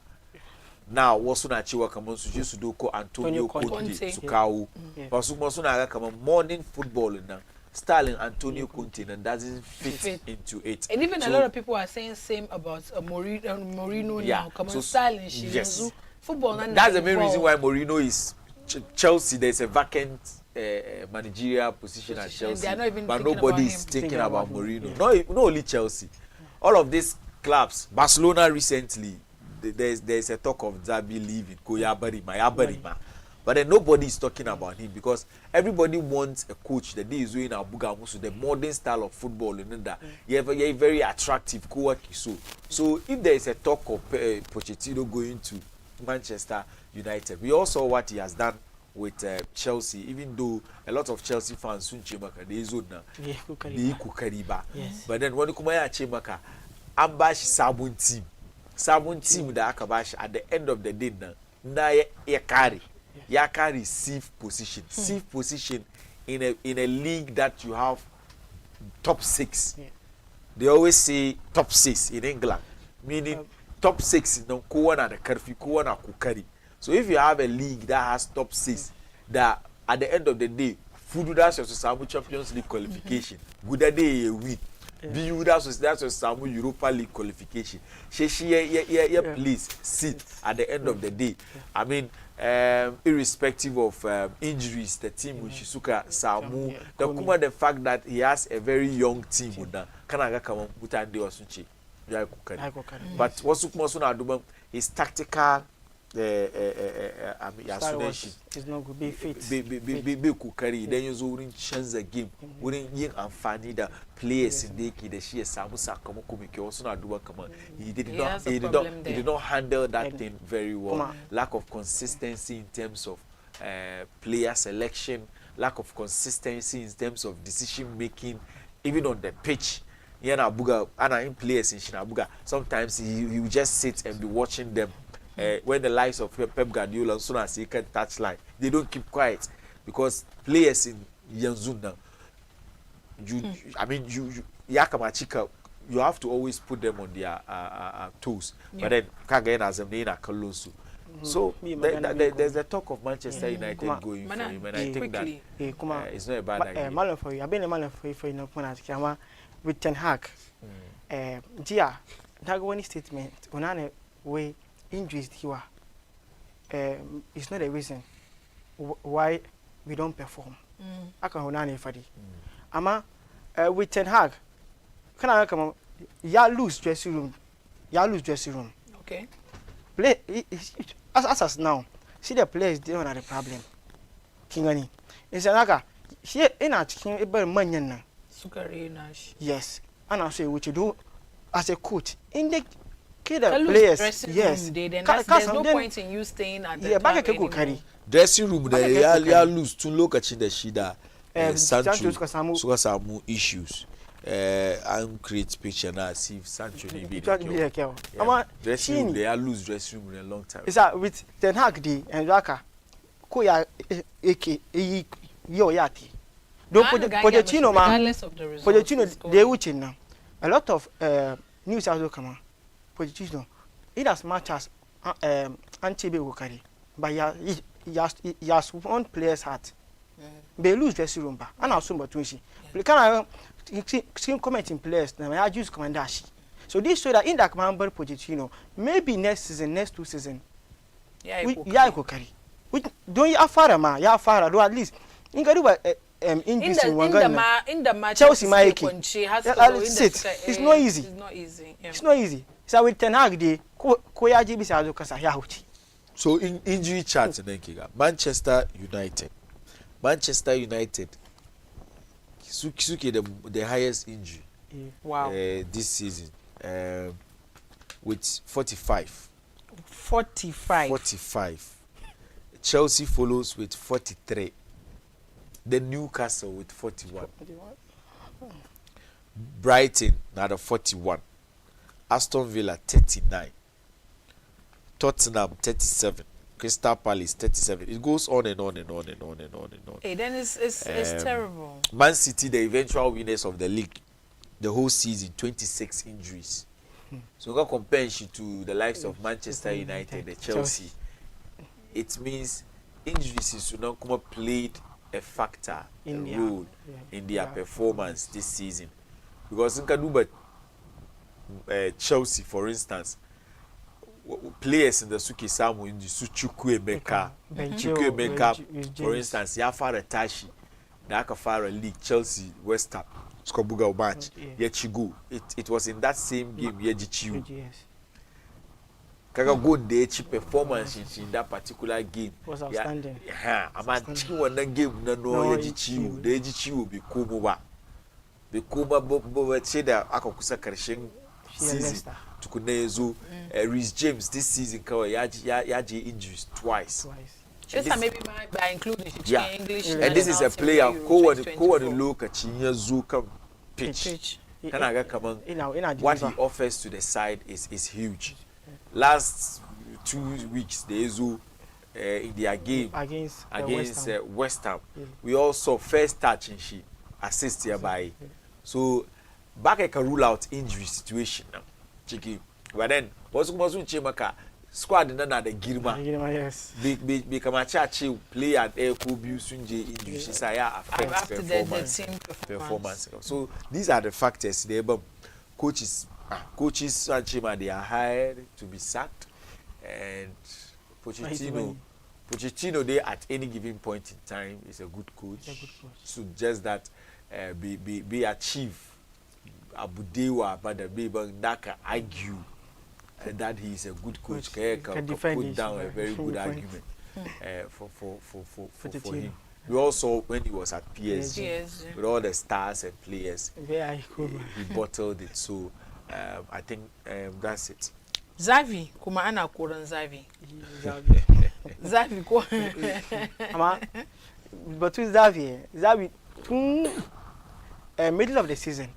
Speaker 2: Now wasuna chiwa kama sujesu doko Antonio Conte Sukau. Wasuna kama morning football na styling Antonio Conte and doesn't fit into it.
Speaker 1: And even a lot of people are saying same about Mourinho now. Come on, styling she football.
Speaker 2: That's the main reason why Mourinho is Chelsea. There's a vacant managerial position at Chelsea, but nobody is thinking about Mourinho. Not only Chelsea, all of these clubs. Barcelona recently, there's a talk of Zabi leaving, Koyabarima, But then nobody is talking about him because everybody wants a coach that is doing Abuga Musu, the modern style of football, and that you have a very attractive coach. So if there is a talk of Pochettino going to Manchester United, we also saw what he has done with Chelsea, even though a lot of Chelsea fans soon chemaka they zone na they kukariba. But then when you come here chemaka, ambash sabun team that akabash at the end of the day na ya carry safe position in a league that you have top 6. They always say top 6 in England, meaning top 6 no kuwana the karfi kuwana kukari. So if you have a league that has top 6, that at the end of the day, food that's your Champions League qualification, good day a week. Be that's your Europa League qualification. She please sit at the end of the day. I mean, irrespective of injuries, the team with Shizuka Samu, the fact that he has a very young team with that Kanaga come Butande or Suchi. But what's Sukma his tactical isolation
Speaker 3: is not good. Be fit.
Speaker 2: Be kukari. Then you wouldn't change the game. Wouldn't yin and funny the players in the key. The she is Samusa Kamukumiki also not do come on. He did not handle that thing very well. Lack of consistency in terms of player selection. Lack of consistency in terms of decision making, even on the pitch. Yana Abuga, and in players in Shinabuga. Sometimes he will just sit and be watching them. When the likes of Pep Guardiola and so as he can touch line, they don't keep quiet because players in Yanzun now, you have to always put them on their toes. But then Kagain as a main Kalosu. So there's a talk of Manchester United going for him, and I think that it's not a bad idea.
Speaker 3: Malon for you. I've been a Malon for you know with Ten Hag. Gia, that one statement on a way. Injuries here it's not a reason why we don't perform. I can hold on for Ama with Ten Hag, can I come? Ya lose dressing room.
Speaker 1: Okay.
Speaker 3: Play as now. See the players they don't have a problem. Kingani. It's another. Here in a king about money now.
Speaker 1: Sukari Nash.
Speaker 3: Yes, and I say what you do as a coach in the players, yes.
Speaker 1: There's no point in you staying at the club anymore.
Speaker 2: Dressing room, they lose to look at the Shida. Sancho Samu issues. I'm create picture now. See if Sancho be dressing room, they lose dressing room in a long time.
Speaker 3: Is that with Ten Hag and Raka? Koya Eke Yo Yati. Don't Pochettino, man. Pochettino, they watching now. A lot of news also come on. Pochettino, in as much as Antibe Wokari, but he has one player's heart. They lose dressing room, and also but Twinshi. Can I commenting players? Now I use Commandashi. So this show that in that member Pochettino, maybe next season, next 2 seasons, yeah, Wokari. Which don't you far ma? Ya far do at least. In injuries in
Speaker 1: the match
Speaker 3: Chelsea it's not easy. It's not easy. So with Ten Hag dey koyaji bisa zo kasa ya huci.
Speaker 2: So in injury chart then kiga Manchester United Suki the highest injury this season with 45. Chelsea follows with 43. Then Newcastle with 41. Brighton now the 41. Aston Villa 39. Tottenham 37. Crystal Palace 37. It goes on and on and on and on and on and on.
Speaker 1: Hey, then it's terrible.
Speaker 2: Man City, the eventual winners of the league, the whole season, 26 injuries. So we can compare you to the likes of Manchester United, the Chelsea. It means injuries is not come played a factor, a role in their performance this season. Because in Kaduba, Chelsea, for instance, players in the Suki Samu in the Suchukwe Meka, for instance, Yafara Tashi, the Akafara League, Chelsea, West Ham, Skobuga match, Yechigo. It was in that same game, Yejichiu. kaga go the cheap performance in that particular game
Speaker 3: was outstanding.
Speaker 2: Yeah, ama chi wannan game na no ya ji ciwo da ya ji ciwo bai komo ba ce da aka kusa karshen season tukuna yazo Reece James this season kawai ya ji injuries twice.
Speaker 1: Just maybe by including English.
Speaker 2: And this is a player kowane lokaci ya zo kan pitch. Kana ga kaman what he offers to the side is huge. Last 2 weeks they zo in their game against West Ham. We also first touch and she assist hereby. So back I can rule out injury situation now. Chiki. But then what's maka squad na da girma.
Speaker 3: Yes.
Speaker 2: Be kama chachi play at air could sunje injury say ya affect performance. So these are the factors there, but coaches Chima, they are hired to be sacked, and Pochettino they at any given point in time is a good coach. So just that be achieve Abudewa but the baby that can argue that he is a good coach can put down a very good argument for him. We also, when he was at PSG, with all the stars and players, he bottled it. So I think that's it.
Speaker 1: Xavi, kuma ana koran Xavi. Xavi ko.
Speaker 3: But with Xavi, middle of the season,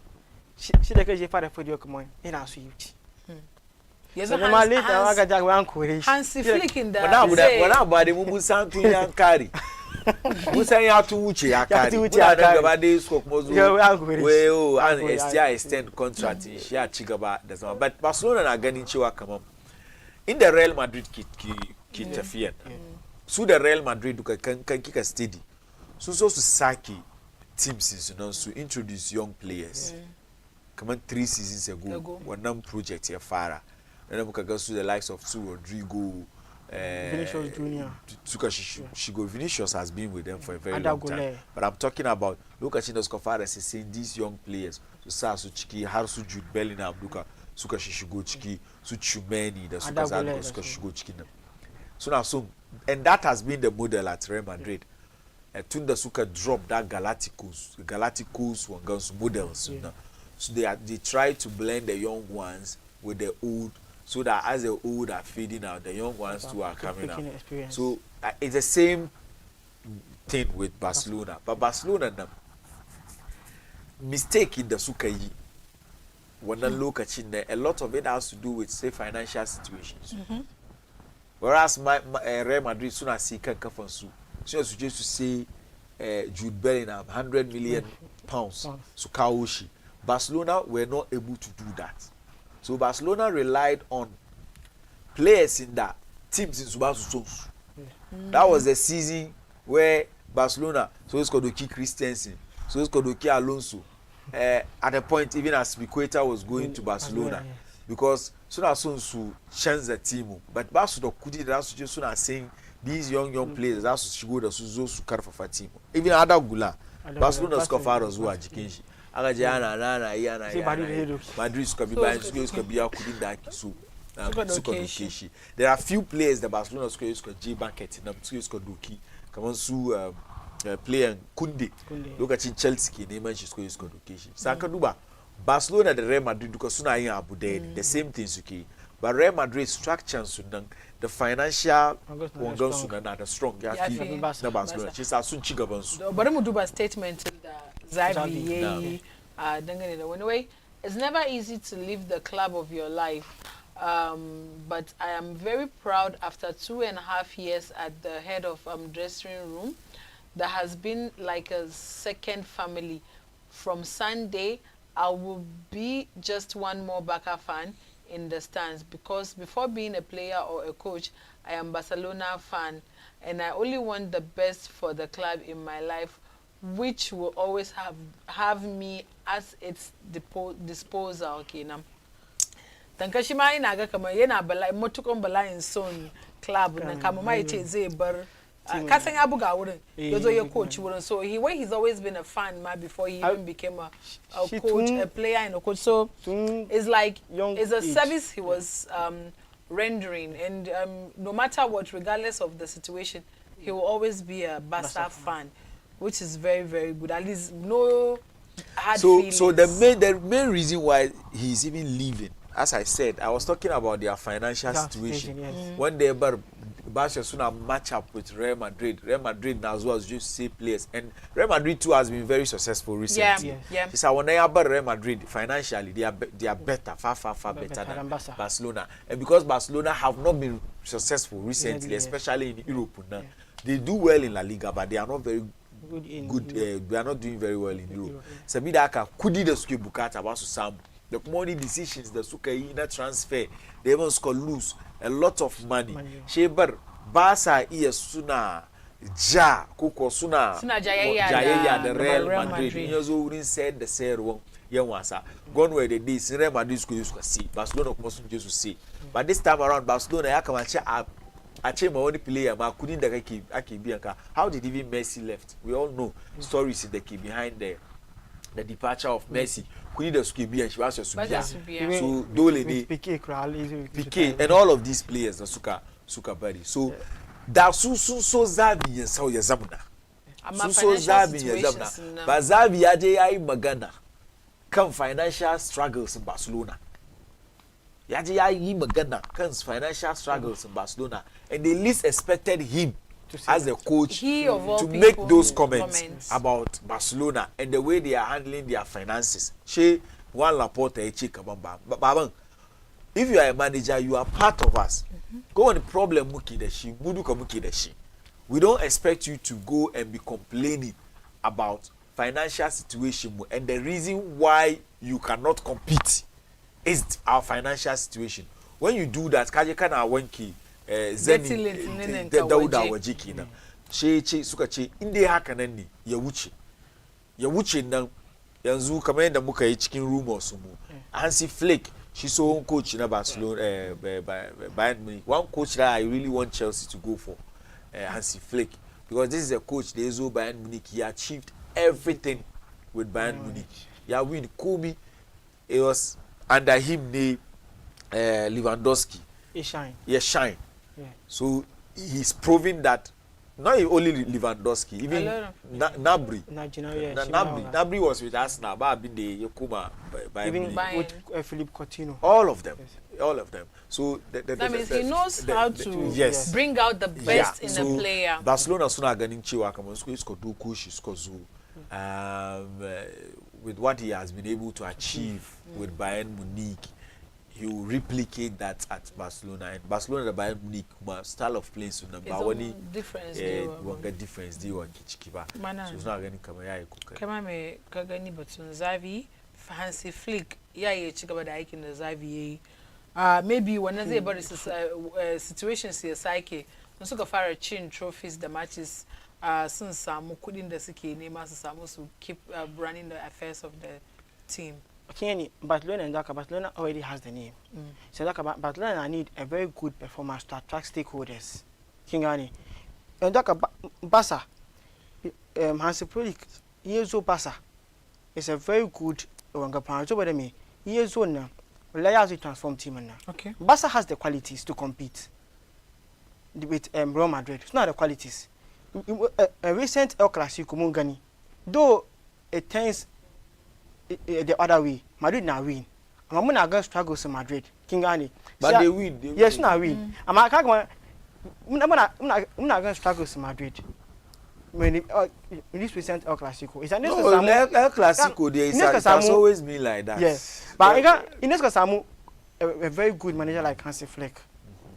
Speaker 3: she the case father for the come on in our suite.
Speaker 1: Yes,
Speaker 3: Hansi
Speaker 1: Flick in the.
Speaker 2: When body mumu santu yan carry. Musa ya tu uche ya carry. Musa gaba dey scope mozu. We and extend contract in share chigaba that's all. But Barcelona na ganin cewa kaman in the Real Madrid ki tafiyan. Su da Real Madrid duka kan kika steady. So su saki teams to introduce young players. Come on 3 seasons ago. Wannan project ya fara. And muka ga su the likes of Rodrigo,
Speaker 3: Vinicius Junior.
Speaker 2: Vinicius has been with them for a very long time. But I'm talking about look at those Kofara saying these young players. So Su Chiki, Harsu Jude Bellingham, Luka, Suka Shishigo Chiki, Su Chumeni, the Suka Zalko, Suka Shishigo Chiki. So now and that has been the model at Real Madrid. Tunda Suka dropped that Galacticos Wangan's models. So they try to blend the young ones with the old, so that as the old are fading out, the young ones too are coming out. So it's the same thing with Barcelona. But Barcelona, mistake in the Sukai, when I look at it, a lot of it has to do with, say, financial situations. Whereas Real Madrid, soon as he can come from so as just to say Jude Bellingham, £100 million, so Kaoshi. Barcelona were not able to do that. So Barcelona relied on players in that teams in Subasu. That was the season where Barcelona, so it's called Oki Christensen, so it's called Oki Alonso. At a point, even as Miqueta was going to Barcelona, because soon to change the team. But Barcelona couldn't. That's just soon as saying these young players. That's to go the Suzo Sukar for team. Even Ada Gula, Barcelona's Kofaros who are Jikinji. Madrid could be so there are few players that Barcelona could J Bucket in them could Duki. Come on, Su player Kunde. Look at Chelsea, name she's going to education. Sakaduba, Barcelona, the Real Madrid, because Suna Abu Dhabi, the same things, okay. But Real Madrid structure Sudan, the financial Wangan Sudan are the strong. The Barcelona, she's a Sun Chigabans.
Speaker 1: But I'm do a statement Zabi, anyway, it's never easy to leave the club of your life. But I am very proud after 2.5 years at the head of dressing room. That has been like a second family. From Sunday, I will be just one more Barca fan in the stands, because before being a player or a coach, I am Barcelona fan, and I only want the best for the club in my life, which will always have me as its disposal. Okay, now. Tankashima ina kama yana bala motukon bala in son club na kama mai ce zai bar kasan ya buga wurin yazo ya coach wurin, so he's always been a fan before he even became a coach, a player and a coach. So it's like it's a service he was rendering, and no matter what, regardless of the situation, he will always be a Barca fan, which is very, very good. At least no hard feelings.
Speaker 2: So the main reason why he's even leaving, as I said, I was talking about their financial situation.
Speaker 3: Yes.
Speaker 2: When they were Barca soon match up with Real Madrid. Real Madrid now as well as just say players, and Real Madrid too has been very successful recently.
Speaker 1: Yeah.
Speaker 2: So when they are Real Madrid financially, they are better, far better than Barcelona. And because Barcelona have not been successful recently, especially in Europe now, they do well in La Liga, but they are not very good. They are not doing very well in Europe. Sabidaka kudi the ski bukata about Sam. The money decisions, the suka ina transfer, they even score lose a lot of money. Sheber Barca iya suna ja kuko suna jaya the Real Madrid. Nyozo urin said the same one. Wasa gone where the days Real Madrid school see Barcelona kuma sun just see. But this time around Barcelona yakamache achieve my only player, but couldn't the Bianca. How did even Messi left? We all know stories in the key behind the departure of Messi. Couldn't the Skibi and she was so Dole Piqué and all of these players, the Suka Buddy. So that so Zabi and Sao Yazamuna. So Zabi and Yazamuna. But Zabi Ajay Magana come financial struggles in Barcelona. Yaji Magana comes financial struggles in Barcelona, and they least expected him as a coach to make those comments about Barcelona and the way they are handling their finances. She one Laporte Babang. If you are a manager, you are part of us. Go on the problem muki deshi, mudu kamuki deshi. We don't expect you to go and be complaining about financial situation and the reason why you cannot compete is our financial situation. When you do that, kaje kana wenki zeni dauda wajiki na she suka ce inde haka nan ne ya wuce nan yanzu kamar yadda muka yi cikin rumors mu Hansi Flick shi so coach na Barcelona Bayern Munich, one coach that I really want Chelsea to go for, Hansi Flick, because this is a coach they zo Bayern Munich, he achieved everything with Bayern Munich. Yeah, win Kobe, it was under him the Lewandowski.
Speaker 3: He shine.
Speaker 2: Yeah. So he's proving that not only Lewandowski, even Nabri. Nabri was with us now, but been the Yokuma by
Speaker 3: even with Philippe Coutinho.
Speaker 2: All of them. So
Speaker 1: that means he knows how to bring out the best in the player.
Speaker 2: Barcelona suna ganin cewa kamar su isko duku shi isko zu with what he has been able to achieve with Bayern Munich, he will replicate that at Barcelona. And Barcelona and Bayern Munich, style of playing so number one
Speaker 1: difference.
Speaker 2: One get difference. They want kichikiba. So it's not going to come here.
Speaker 1: Kama me kagani batun Zavi, Hansi Flick. Yeah, ye chikaba da aikin da Zavi. Maybe when I say about situations here, psyche. Nso ka fara chin trophies the matches. Since Samu couldn't the Siki name as Samu to keep running the affairs of the team.
Speaker 3: Okay, Barcelona already has the name. So Barcelona need a very good performance to attract stakeholders. Kingani. And Barca, Hansi Flick, Yezo Barca is a very good Wanga. Yezo now, Layers transform team now. Okay. Barca has the qualities to compete with Real Madrid. It's not the qualities. A recent El Clasico Mungani, though it turns the other way, Madrid now win. I'm going to struggle to Madrid, Kingani.
Speaker 2: But they win.
Speaker 3: Yes, now win. I'm not going to struggle to Madrid. When in this recent El Clasico, it's an
Speaker 2: El Clasico. It has always been like that.
Speaker 3: Yes, but in this case, a very good manager like Hansi Flick.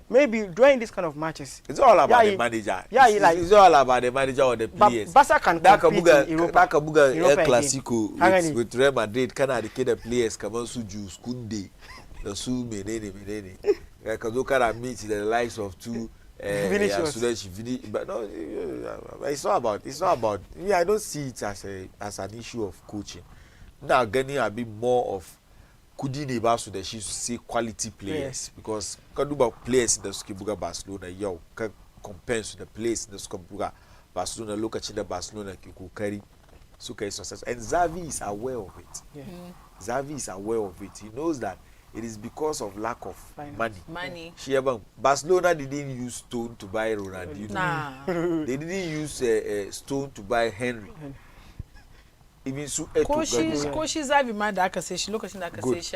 Speaker 3: Maybe during this kind of matches,
Speaker 2: it's all about the manager.
Speaker 3: Yeah,
Speaker 2: it's all about the manager or the players.
Speaker 3: Barca can compete in Europa.
Speaker 2: El Clasico with Real Madrid can educate the players. Come on, Juice Kunde, the Su Menene. Kazo can meet the likes of two. But no, it's not about. Yeah, I don't see it as an issue of coaching. Now, Gani a bit more of. Kudini basu that she see quality players because kaduba players in the Skibuga Barcelona yo compares to the players in the Skibuga Barcelona. Look at the Barcelona Kikukari Suka is success and Xavi is aware of it. Xavi is aware of it. He knows that it is because of lack of money. Barcelona didn't use stone to buy Ronaldinho.
Speaker 1: Nah.
Speaker 2: They didn't use stone to buy Henry. Even so,
Speaker 1: Koshi Zavi man that say she look at that say she.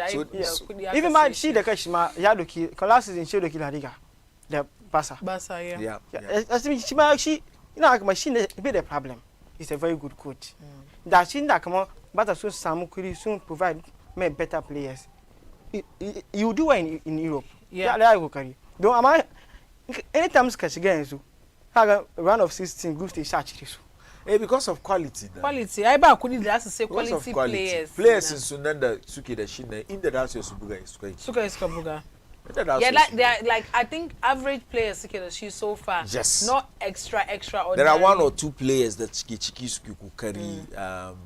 Speaker 3: Even my she the kashima yadoki last season she doki La Liga. The Barca,
Speaker 2: yeah.
Speaker 3: I think she you know, like machine be the problem. He's a very good coach. That she that come on, but as soon some could soon provide me better players. You do in Europe. Yeah, I go carry. Don't am I anytime catch again so. Have a run of 16 group stage search.
Speaker 2: Because of quality.
Speaker 1: Quality. I ba could just say quality players.
Speaker 2: Players in Sunanda Suki the Shine in the Rasio Subuga is great.
Speaker 1: Suka is Kabuga. Yeah, like they are like I think average players she's so far.
Speaker 2: Yes.
Speaker 1: Not extraordinary.
Speaker 2: There are 1 or 2 players that Chiki could carry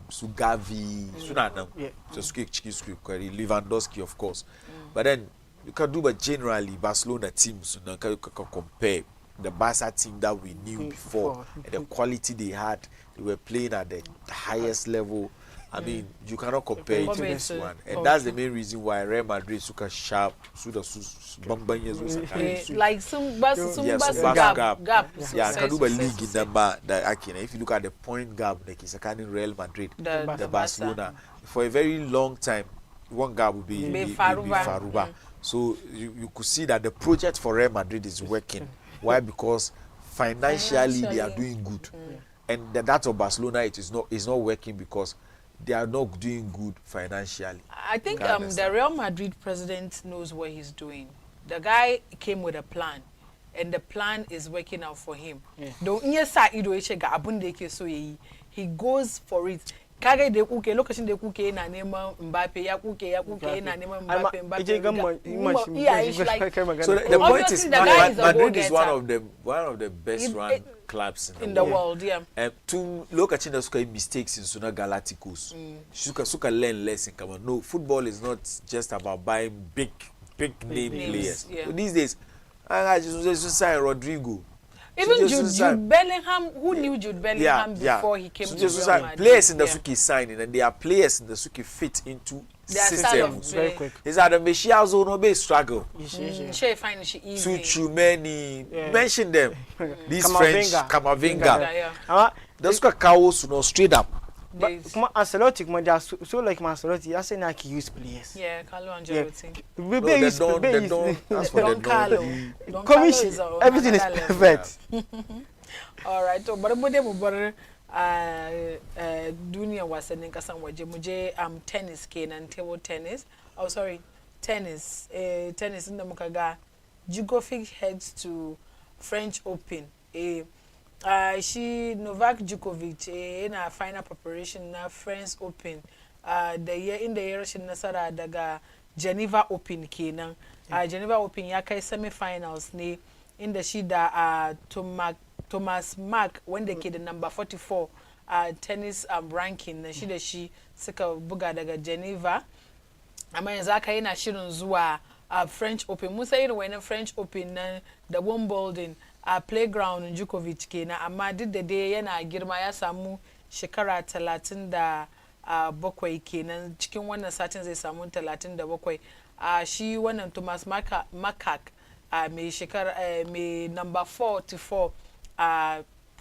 Speaker 2: Sugavi, Sunanam. So Chiki carry Lewandowski of course. But then you can do but generally Barcelona teams you can compare the Barca team that we knew before and the quality they had. They were playing at the highest level. I mean, you cannot compare it to this one, and that's the main reason why Real Madrid suka sharp,
Speaker 1: like some gap.
Speaker 2: Yeah, can do a league in the that if you look at the point gap, like it's a kind of Real Madrid, the Barcelona. For a very long time, one gap would be Faruba. So you could see that the project for Real Madrid is working. Why? Because financially they are doing good, and that of Barcelona it is not working because they are not doing good financially.
Speaker 1: I think the Real Madrid president knows what he's doing. The guy came with a plan, and the plan is working out for him. He goes for it. Kage de kuke lokacin da kuke na neman Mbappe ya kuke na neman Mbappe.
Speaker 2: So the point is Madrid is one of the best run clubs
Speaker 1: in the world. Yeah.
Speaker 2: To lokacin da suka yi mistakes in Suna Galacticos. Suka learn lesson. Come on, no, football is not just about buying big name players. Yeah. So these days, I just say Rodrigo.
Speaker 1: Even Jude Bellingham, who knew Jude Bellingham before he came to Real Madrid?
Speaker 2: Players in the Suki signing, and they are players in the Suki fit into systems.
Speaker 1: Very quick.
Speaker 2: Is that the Messiah zone or be struggle?
Speaker 1: She find she easy.
Speaker 2: Suchumeni, mention them. These French, Kamavinga. The Suka Kaos, straight up.
Speaker 3: But Ancelotti, so like Ancelotti, I say now he use players.
Speaker 1: Yeah, Carlo Ancelotti.
Speaker 2: Don't
Speaker 1: Carlo.
Speaker 3: Everything is perfect.
Speaker 1: All right, so but Dunia was sending us some waje tennis and table tennis. Oh, sorry, tennis. Tennis in the Mukaga. Djokovic heads to French Open. She Novak Djokovic in a final preparation na French Open. The year in the year she nasara daga Geneva Open kenan. Geneva Open ya kai semi-finals ne inda shi da Thomas Mark wanda ke da number 44 tennis ranking na shi da shi suka buga daga Geneva. Amma yanzu aka yana shirin zuwa French Open. Musa irin wani French Open na da Wimbledon playground Djokovic kenan amma duk da dai yana girma ya samu shekara 37 kenan cikin wannan satin zai samu 37 shi wannan Thomas Makak mai shekara mai number 44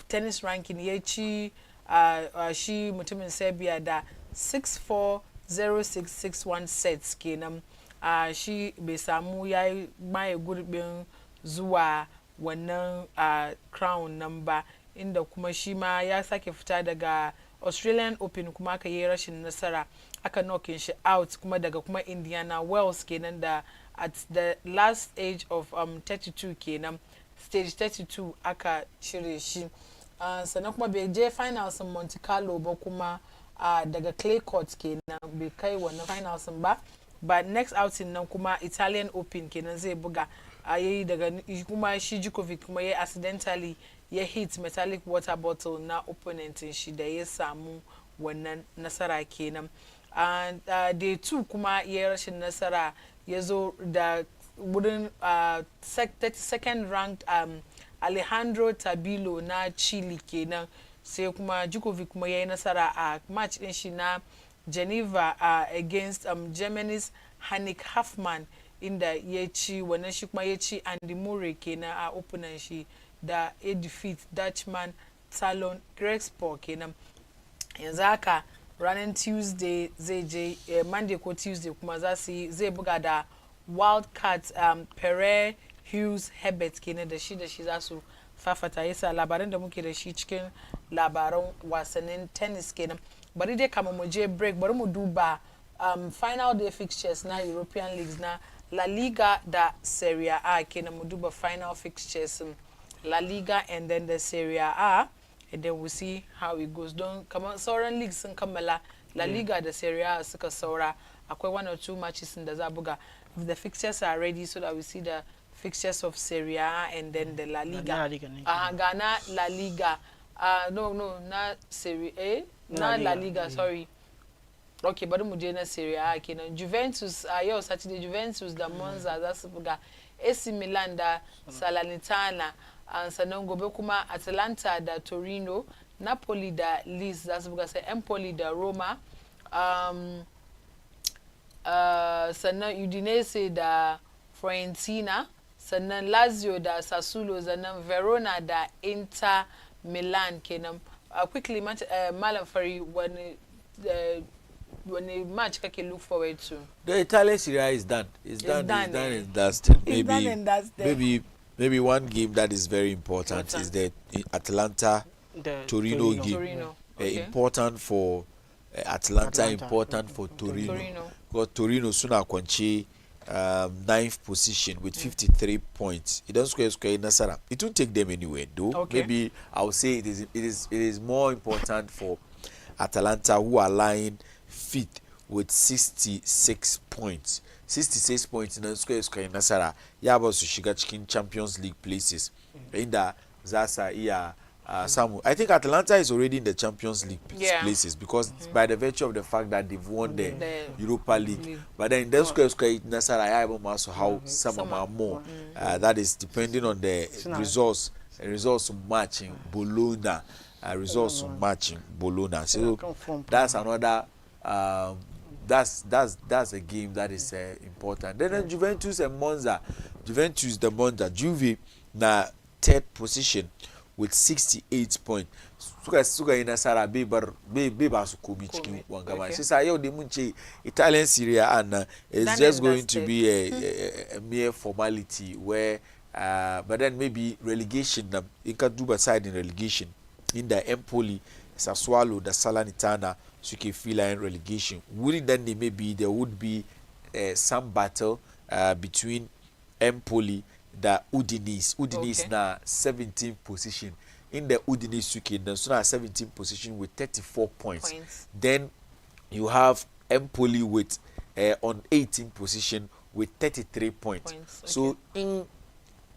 Speaker 1: tennis ranking ya ci shi mutumin Serbia da 6-4 0-6 sets kenan shi bai samu yayi maye gurbin zuwa wannan crown number inda kuma shi ma ya sake fita daga Australian Open kuma aka yi rashin nasara aka knocking shi out kuma daga kuma Indiana Wells kenan da at the last age of 32 kenan stage 32 aka cire shi sannan kuma bai je finals in Monte Carlo ba kuma daga clay court kenan bai kai wannan finals ba but next outing nan kuma Italian Open kenan zai buga yayi daga kuma shi Djokovic kuma ya accidentally ya hit metallic water bottle na opponent shi da ya samu wannan nasara kenan and day 2 kuma ya rashin nasara ya zo da wurin 32nd ranked Alejandro Tabilo na Chile kenan sai kuma Djokovic kuma ya yi nasara a match din shi na Geneva against Germany's Hannik Hafmann in the Yechi Wanashikma Yechi and the Murray Kena opener she da a defeat Dutchman Talon Gregspor Kena Yazaka running Tuesday ZJ Monday ko Tuesday kumazasi Zebugada Wildcat Pere Hughes Herbert Kena da shi zasu fafata yasa labaran da muke da shi cikin labaran wasannin tennis kenan bari dai kama mu je break bari mu duba final day fixtures na European leagues na La Liga da Serie A kenan mu duba final fixtures La Liga and then the Serie A and then we'll see how it goes don kamar sauran leagues sun kammala La Liga da Serie A suka saura akwai 1 or 2 matches in da za buga if the fixtures are ready so that we see the fixtures of Serie A and then the La Liga. Ghana La Liga. No, not Serie A. Not La Liga, sorry. Okay, but mu je na Serie A kenan. Juventus yau Saturday Juventus da Monza za su buga. AC Milan da Salernitana sannan gobe kuma Atalanta da Torino, Napoli da Lecce za su buga sai Empoli da Roma. Sannan Udinese da Fiorentina. Sannan Lazio da Sassuolo sannan Verona da Inter Milan kenan quickly Malam Fari when a match kake look forward to
Speaker 2: the Italian Serie A is done. It's done and dusted. Maybe one game that is very important is the Atalanta Torino game.
Speaker 1: Okay.
Speaker 2: Important for Atalanta, important for Torino. Because Torino sooner kwanchi 9th position with 53 points. It doesn't square Nasara. It won't take them anywhere, though.
Speaker 1: Okay.
Speaker 2: Maybe I would say it is more important for Atalanta, who are lying fifth with 66 points. 66 points in the square Nasara. Yaba Sushiga Chicken Champions League places. In the Zasa Samu. I think Atalanta is already in the Champions League places because by the virtue of the fact that they've won the Europa League. But then the square Nasara, I have also how some are more. That is depending on the results matching Bologna. Results matching Bologna. So that's another. That's a game that is important. Then Juventus and Monza. Juventus the Monza. Juve na 3rd position with 68 points. Suka ina sara be ba su komi cikin wangama. Shi sa yau da mun ce Italian Serie A na is just going to be a mere formality where but then maybe relegation na in ka duba side in relegation in the Empoli, Sassuolo, the Salernitana suke feel relegation. Wouldn't then maybe there would be some battle between Empoli the Udinese na 17th position. In the Udinese suke na so na 17th position with 34 points. Then you have Empoli with on 18th position with 33 points. Okay. So in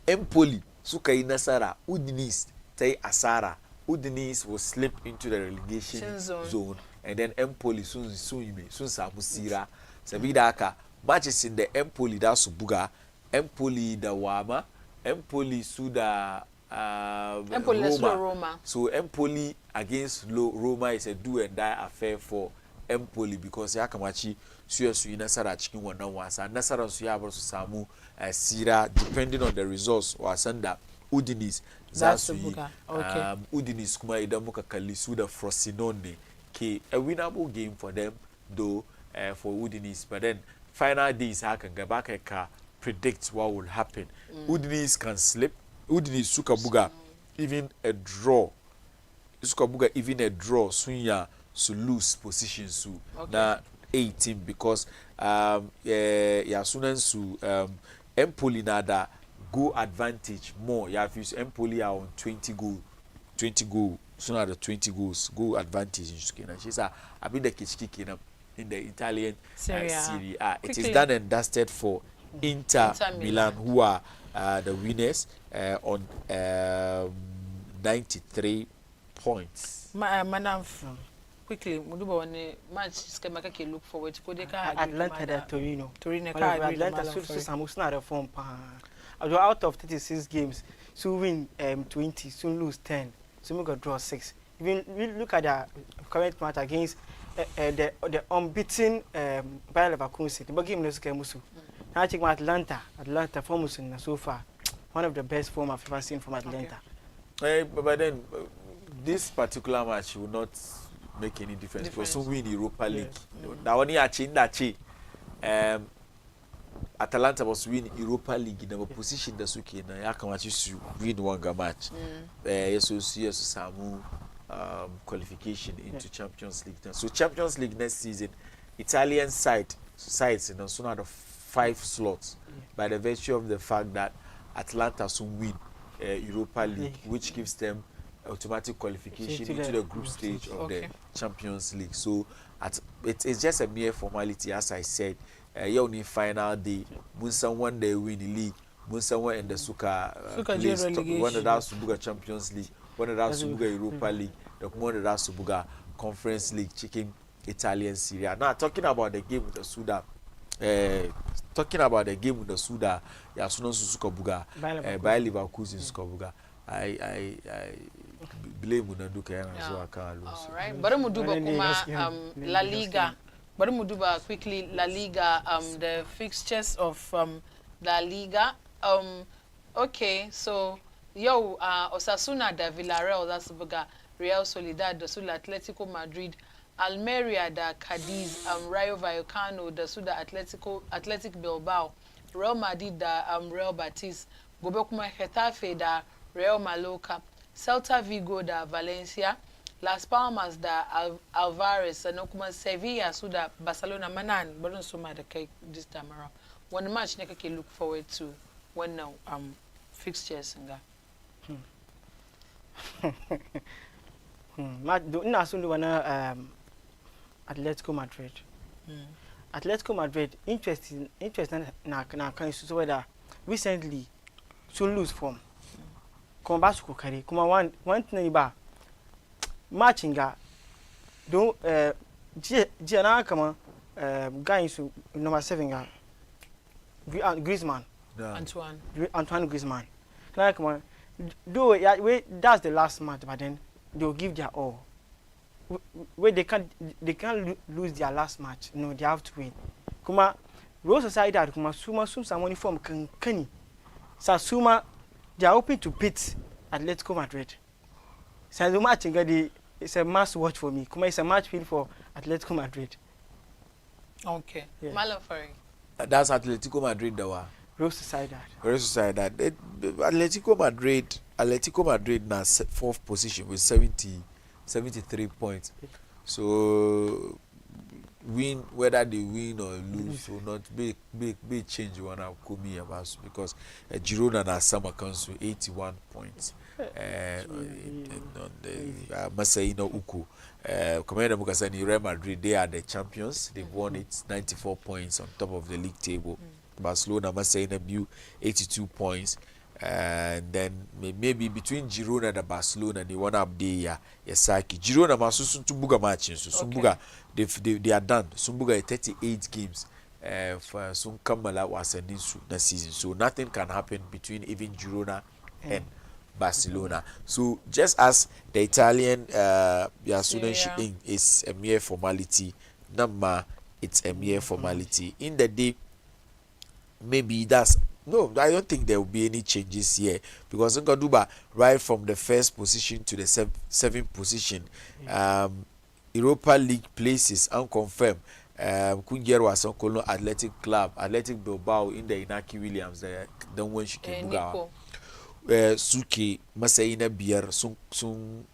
Speaker 2: Empoli suka yi nasara, Udinese tai asara. Udinese will slip into the relegation zone and then Empoli soon samu sira. Sabida haka matches in the Empoli da su buga Empoli da Wama, Empoli su da Roma. So Empoli against Roma is a do and die affair for Empoli because ya kamachi su yi nasara cikin wannan wasa. Nasaran su ya bar su samu sira depending on the results wasan da Udinese za su yi. Udinese kuma idan muka kalli su da Frosinone ke a winnable game for them though for Udinese, but then final days hakan gaba kai ka predict what will happen. Udinese can slip. Udinese suka buga even a draw. Suka buga even a draw sunya to lose position su na 18 because ya sunan su Empoli na da goal advantage more. Ya fi Empoli are on 20 goal. Suna da 20 goal advantage in su kenan. Shi sa abin da ke ciki kenan in the Italian Serie A. It is done and dusted for Inter Milan, who are the winners on 93 points.
Speaker 3: Madam,
Speaker 1: quickly, Muduba one match schema ke look forward to
Speaker 3: Atlanta da Torino.
Speaker 1: Atlanta
Speaker 3: so not a form out of 36 games, so win 20, soon lose 10, so we got draw 6. Even we look at the current match against the unbeaten Bayer Leverkusen. The game is Musu. I think Atlanta forms in so far one of the best form I've ever seen from Atlanta.
Speaker 2: But then this particular match will not make any difference because some win Europa League. That one actually Atalanta was win Europa League in a position that's okay. Now I can watch you win one match. Yes, Samu qualification into Champions League. So Champions League next season, Italian sides soon out of 5 slots by the virtue of the fact that Atlanta soon win Europa League, which gives them automatic qualification into the group stage of the Champions League. So it's just a mere formality, as I said. You only final day, Munsan one day win the league, Munsan one in the Suka place, one of that's Subuga Champions League, one of that's Subuga Europa League, the one of that's Subuga Conference League, chicken Italian Serie A. Now talking about the game with the Suda, yeah, Sunon Suka Buga, by Leverkusen Suka Buga. I blame Munanduka and so I can't lose.
Speaker 1: All right, but La Liga. But Muduba quickly La Liga, the fixtures of La Liga. Okay, so Osasuna da Villarreal, that's Buga, Real Sociedad da Sul Atletico Madrid, Almeria da Cadiz, Rayo Vallecano da Suda Athletic Bilbao, Real Madrid da Real Betis, Gobekuma Getafe da Real Mallorca, Celta Vigo da Valencia, Las Palmas da Alvarez, and Okuma Sevilla, Suda Barcelona Manan, but also the cake this time around. One match I can look forward to when now fixtures and
Speaker 3: Match do not soon wanna Atletico Madrid. Atletico Madrid interesting na can so whether recently soon lose form. Come back to carry come one thing ba matching don't Gianna come guys number 7 Griezmann. Antoine Griezmann. Like come though yeah, that's the last match, but then they'll give their all. Where they can't lose their last match. No, they have to win. Kuma Rose Sociedad kuma suma someone from Kani. So suma they are hoping to beat Atletico Madrid. So the match it's a must watch for me. Kuma it's a match feel for Atletico Madrid.
Speaker 1: Okay. Yeah. Malafari.
Speaker 2: That's Atletico Madrid though.
Speaker 3: Rose Sociedad.
Speaker 2: Atletico Madrid na 4th position with 73 points. So win whether they win or lose will not be change one of Kumi about because Girona na some accounts with 81 points. On the Masaino Uku. Commander Mukasani Real Madrid, they are the champions. They've won it 94 points on top of the league table. Barcelona Masaina View 82 points. And then maybe between Girona and Barcelona, they one up there. Yesaki Girona Masusun to Buga matches. So Sumbuga, they are done. Sumbuga 38 games. For Sun Kamala was in this season. So nothing can happen between even Girona and Barcelona. So just as the Italian Yasunan is a mere formality, Nama it's a mere formality. In the day, maybe that's no, I don't think there will be any changes here because Nkaduba right from the 1st position to the 7th position, Europa League places unconfirmed. Kungero was on Athletic Club, Athletic Bilbao in the Inaki Williams, the one she can Buga. Suki Masaina Bier Sun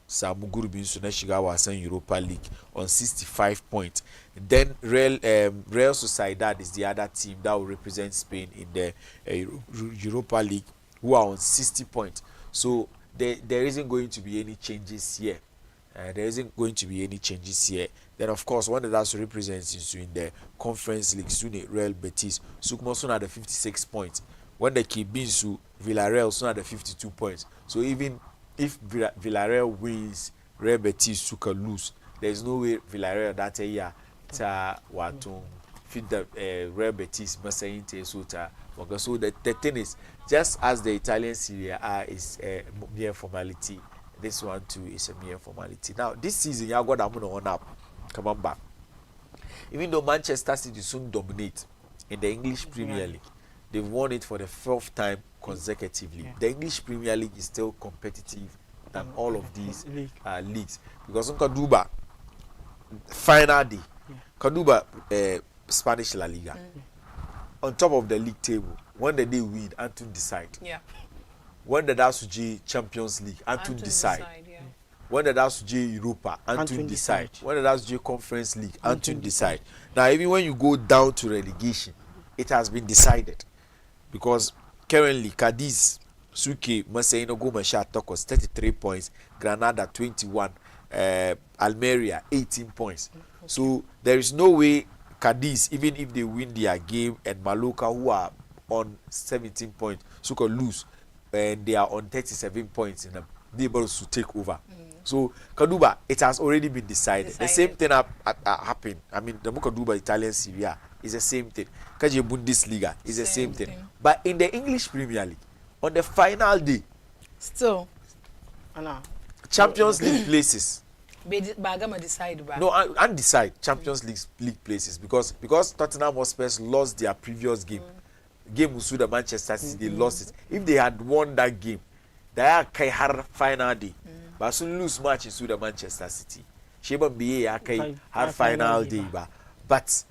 Speaker 2: Samu Gurbin Suna shiga wasan Europa League on 65 points. Then Real Sociedad is the other team that will represent Spain in the Europa League, who are on 60 points. So there isn't going to be any changes here. Then of course one of those represents is in the Conference League, Sunni Real Betis. Sukmosun had 56 points. When they keep Binsu, Villarreal soon at 52 points. So even if Villarreal wins, Real Betis Suka lose. There's no way Villarreal that year to fit the Real Betis Masainte Suta. So the thing is, just as the Italian Serie A is a mere formality, this one too is a mere formality. Now this season, you got on up. Come on back. Even though Manchester City soon dominate in the English Premier League, they've won it for the 4th time consecutively.
Speaker 3: Yeah.
Speaker 2: The English Premier League is still competitive than all of these leagues, because Kaduba final day, Kaduba Spanish La Liga on top of the league table. When the day win, Anton decide.
Speaker 1: Yeah.
Speaker 2: When the Dasuji Champions League, Anton decide.
Speaker 1: Yeah.
Speaker 2: When the Dasuji Europa, Anton decide. When the Dasuji Conference League, Anton decide. Now, even when you go down to relegation, it has been decided, because currently Cadiz, Suke, Marseille, Goma, Tokos 33 points, Granada 21, Almeria 18 points. So there is no way Cadiz, even if they win their game, and Mallorca, who are on 17 points, Suke lose, and they are on 37 points, and they're able to take over. So Kaduba, it has already been decided. The same thing happened. I mean, the Kaduba Italian Serie A is the same thing. Kaji Bundesliga is the same thing. But in the English Premier League, on the final day,
Speaker 1: still,
Speaker 2: Champions League places.
Speaker 1: Bagama decide.
Speaker 2: No, and decide Champions League places, because Tottenham Hotspur lost their previous game. Game with the Manchester City, they lost it. If they had won that game, they are har final day. But soon lose match in the Manchester City. Sheba BA har final day. But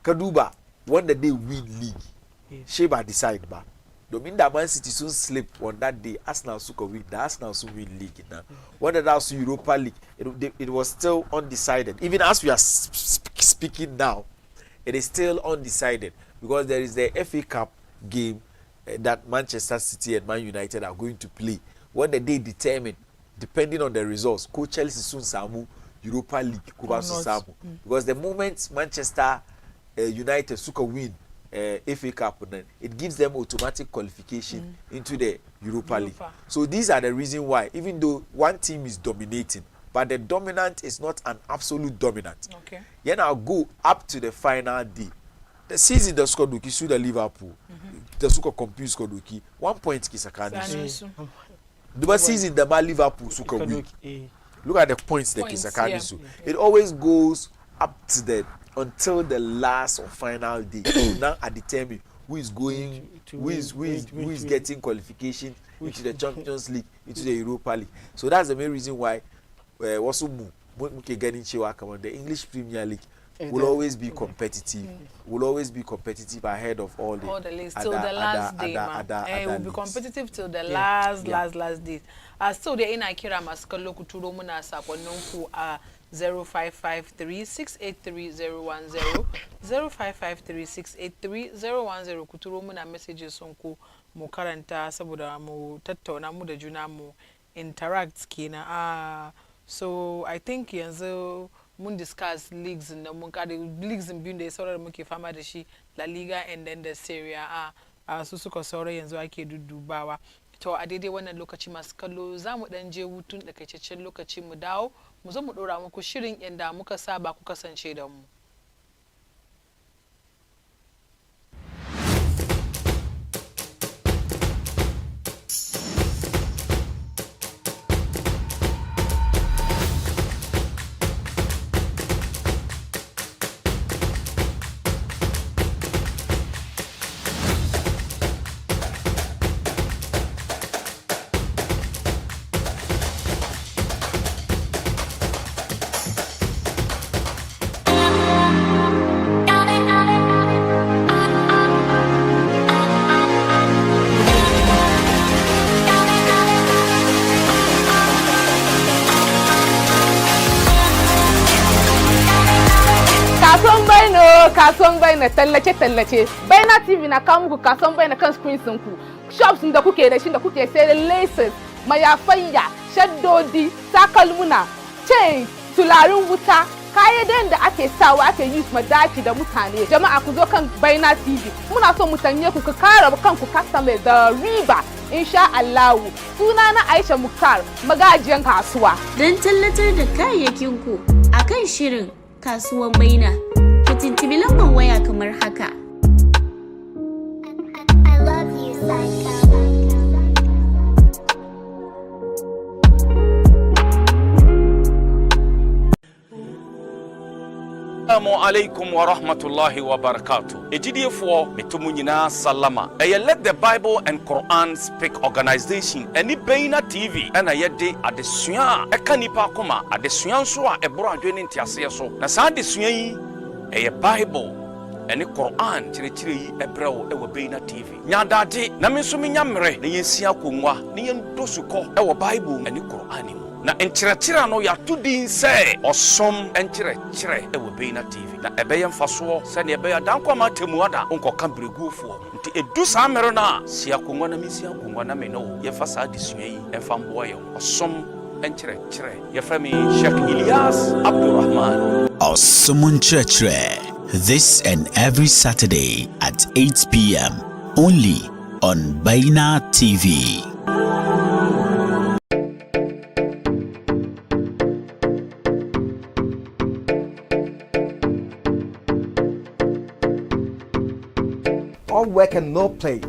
Speaker 2: Kaduba, when the day win league, Sheba decide ba. Domin that Man City soon slip on that day. Arsenal suka win. The Arsenal soon win league now. When the also Europa League, it was still undecided. Even as we are speaking now, it is still undecided, because there is the FA Cup game that Manchester City and Man United are going to play. When the day determined, depending on the results, Coach Chelsea soon Samu Europa League Samu. Because the moment Manchester United suka win FA Cup, it gives them automatic qualification into the Europa League. So these are the reason why, even though one team is dominating, but the dominant is not an absolute dominant.
Speaker 1: Okay.
Speaker 2: Then I'll go up to the final day. The season the Skoduki sued the Liverpool. The Suka compute Skoduki 1 point Kisakani. The season the Liverpool Suka win. Look at the points the Kisakani su. It always goes up to the until the last or final day. Now I determine who is going, who is getting qualification into the Champions League, into the Europa League. So that's the main reason why the English Premier League will always be competitive. Will always be competitive ahead of all the
Speaker 1: leagues till the last day, man. It will be competitive till the last day. Still the ina kira maskalo kuturo muna sakononku 0553-683-010 0553-683-010 kuturo muna messages sonku mu karanta saboda mu tattauna mu da juna mu interact kina. So I think yanzu mun discuss leagues in the leagues in biyu da sauran muke fama da shi, La Liga and then the Serie A. Su suka saura yanzu ake dudubawa. To a daidai wannan lokaci masu kallo za mu dan je hutun takaitaccen lokaci mu dawo mu zo mu dora muku shirin yanda muka saba ku kasance da mu.
Speaker 4: Kasuwan Baina tallace Baina TV na kawo muku kasuwan Baina kan screen ku, shops da kuke da shi da kuke sayar laces, mayafayya, shaddodi, takalmuna, chain, tularin wuta, kayan da ake sawa ake use madaki da mutane. Jama'a ku zo kan Baina TV. Muna so mu tanye ku ka kara kanku customer da riba. Insha Allah. Sunana Aisha Muktar, magajiyan kasuwa.
Speaker 5: Dan tallatar da kayayyakin ku akan shirin Kasuwan Baina. Tintibi lambar waya kamar haka.
Speaker 6: I love you, Psycho.
Speaker 7: Assalamu alaikum wa rahmatullahi wa barakatuh. Ejidiyefo metumu nyina salama. Let the Bible and Quran speak organization. Eni Baina TV ena yede adesua eka nipa akoma adesua nso a eboro adwene ntiase so. Na saa adesua yi Bible eni Quran chire yi ebrewo ewo Baina TV. Nyadade na me nso menya mre na yensia konwa na yendosuko ewo Bible eni Quran mu. Na enkyerɛkyerɛ no yɛato din sɛ ɔsom enkyerɛkyerɛ ɛwɔ Baina TV na ɛbɛyɛ mfasoɔ sɛnea ɛbɛyɛ dankɔma temu ada nkɔka bregufoɔ nti edu saa mmere no a si akongwa na mesi akongwa na me no yɛfa saa desua yi ɛmfa mboa yɛn ɔsom enkyerɛkyerɛ yɛfrɛ me Sheikh Ilyas Abdurrahman
Speaker 8: ɔsom enkyerɛkyerɛ this and every Saturday at 8 p.m. only on Baina TV.
Speaker 9: All work and no play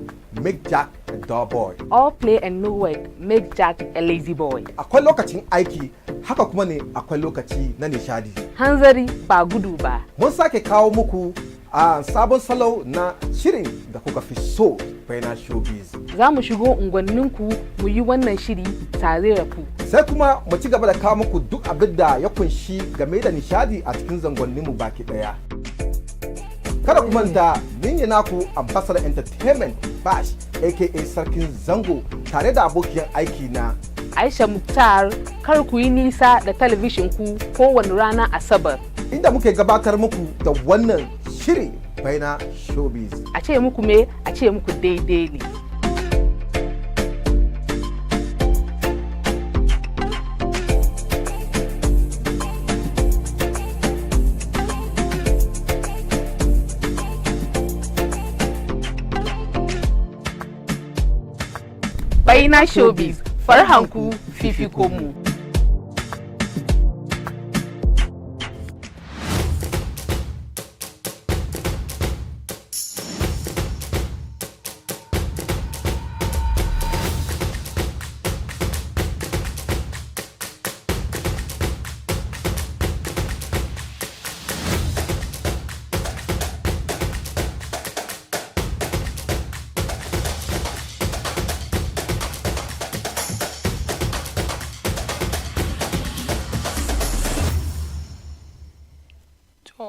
Speaker 9: make Jack a dull boy.
Speaker 4: All play and no work make Jack a lazy boy.
Speaker 9: Akwai lokacin aiki haka kuma ne akwai lokaci na nishadi.
Speaker 4: Hanzari ba gudu ba.
Speaker 9: Mun sake kawo muku a sabon salo na shirin da kuka fi so Baina Showbiz.
Speaker 4: Za mu shigo unguwanninku mu yi wannan shiri tare da ku.
Speaker 9: Sai kuma mu ci gaba da kawo muku duk abin da ya kunshi game da nishadi a cikin zangonninmu baki daya. Kada ku manta ni ne naku Ambassador Entertainment Bash aka Sarkin Zango tare da abokiyar aiki na
Speaker 4: Aisha Muktar. Kar ku yi nisa da talabishin ku kowane rana Asabar.
Speaker 9: Inda muke gabatar muku da wannan shiri Baina Showbiz.
Speaker 4: A ce muku me, a ce muku daidai ne. Baina Showbiz, farhanku fifiko mu.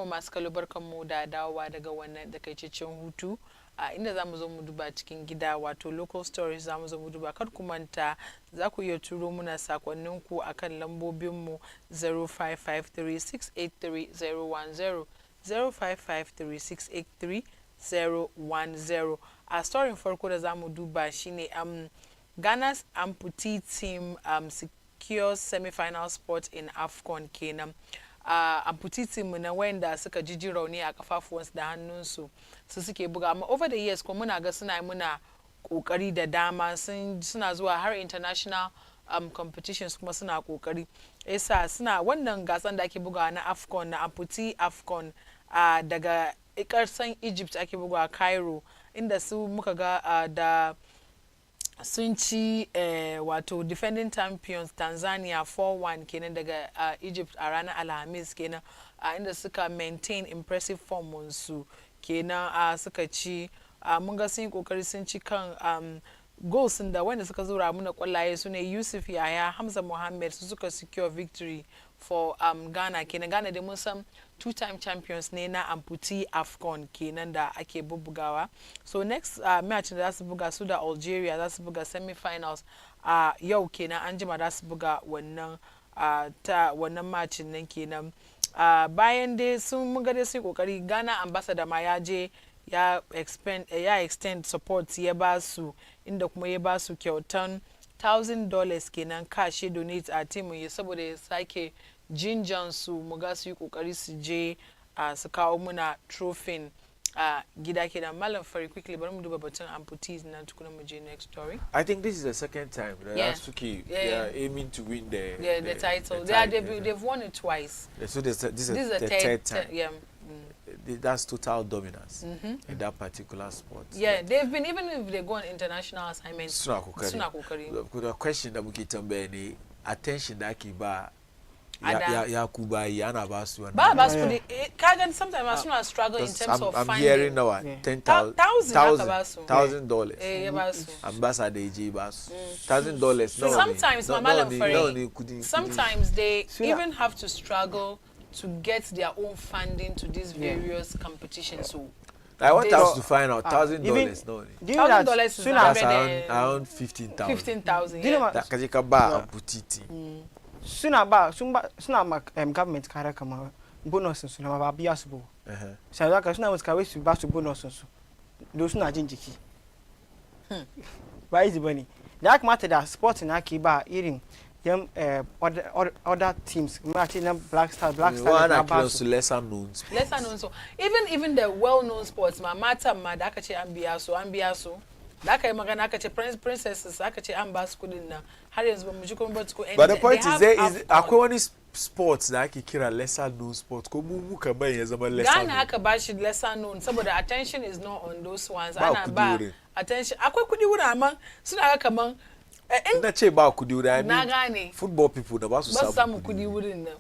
Speaker 1: masu kallo barkanmu da dawowa daga wannan takaitaccen hutu inda za mu zo mu duba cikin gida wato local stories za mu zo mu duba kar ku manta za ku iya turo muna sakonninku akan lambobinmu 0553683010 0553683010 a story farko da za mu duba shine Ghana's amputee team secures semi-final spot in AFCON kenan. Amputee team na wanda suka jiji rauni a kafafuwansu da hannunsu su suke buga amma over the years kuma muna ga suna muna kokari da dama suna zuwa har international competitions kuma suna kokari yasa suna wannan gasan da ake bugawa na AFCON na amputee AFCON daga ƙasar Egypt ake bugawa Cairo inda su muka ga da sun ci wato defending champions Tanzania 4-1 kenan daga Egypt a ranar Alhamis kenan inda suka maintain impressive form su kenan suka ci mun ga sun yi kokari sun ci kan goals da wanda suka zura muna kwallaye su ne Yusuf Yaya Hamza Mohammed su suka secure victory for Ghana kenan. Ghana da mun san two-time champions ne na amputee AFCON kenan da ake bubugawa. So next match da za su buga su da Algeria za su buga semi-finals yau kenan an jima za su buga wannan wannan match nan kenan. Bayan dai sun mun ga dai sun kokari Ghana ambassador ma ya je ya extend support ya ba su inda kuma ya ba su kyautan $1,000 kenan cash ya donate a team ya saboda ya sake jinjan su mu ga su yi kokari su je su kawo muna trophy gida kenan. Malam Fari quickly bari mu duba batun amputees nan tukuna mu je next story.
Speaker 2: I think this is the second time that Asuki they are aiming to win the
Speaker 1: title. They've won it twice.
Speaker 2: So this is the third time.
Speaker 1: Yeah.
Speaker 2: That's total dominance in that particular sport.
Speaker 1: Yeah, they've been, even if they go on international assignments.
Speaker 2: The question that we get any attention that kiba ya kubai ana basu wannan
Speaker 1: ba basu kudi kagan sometimes as soon as struggle in terms of
Speaker 2: I'm
Speaker 1: funding
Speaker 2: hearing now $10,000
Speaker 1: ya basu
Speaker 2: ambassador eje basu $1,000
Speaker 1: sometimes they even have to struggle to get their own funding to these various competitions. So
Speaker 2: I want us to find out $1,000 no.
Speaker 1: $1,000 is
Speaker 2: around 15,000.
Speaker 1: 15,000.
Speaker 2: That kajika ba butiti.
Speaker 3: Suna government kara kama bonus suna ma ba biya su bo. Sai da ka suna musu kawai su ba su bonus su. Do suna jin jiki. Ba easy bane. Da kamata da sport na ke ba irin them other teams matching them black star
Speaker 2: lesser known
Speaker 1: so even the well known sports ma mata ma da aka ce an biya su da aka yi magana aka ce princesses aka ce an ba su kudin nan har yanzu ba mu ji kuma ba su ko
Speaker 2: but the point is there is akwai wani sports da ake kira lesser known sports ko mu kamar ya zama lesser known.
Speaker 1: Ghana aka ba shi lesser known saboda attention is not on those ones ana ba attention akwai kudi wurin amma suna ga kaman
Speaker 2: na ce ba kudi wurin
Speaker 1: na gane
Speaker 2: football people da ba su
Speaker 1: samu kudi wurin nan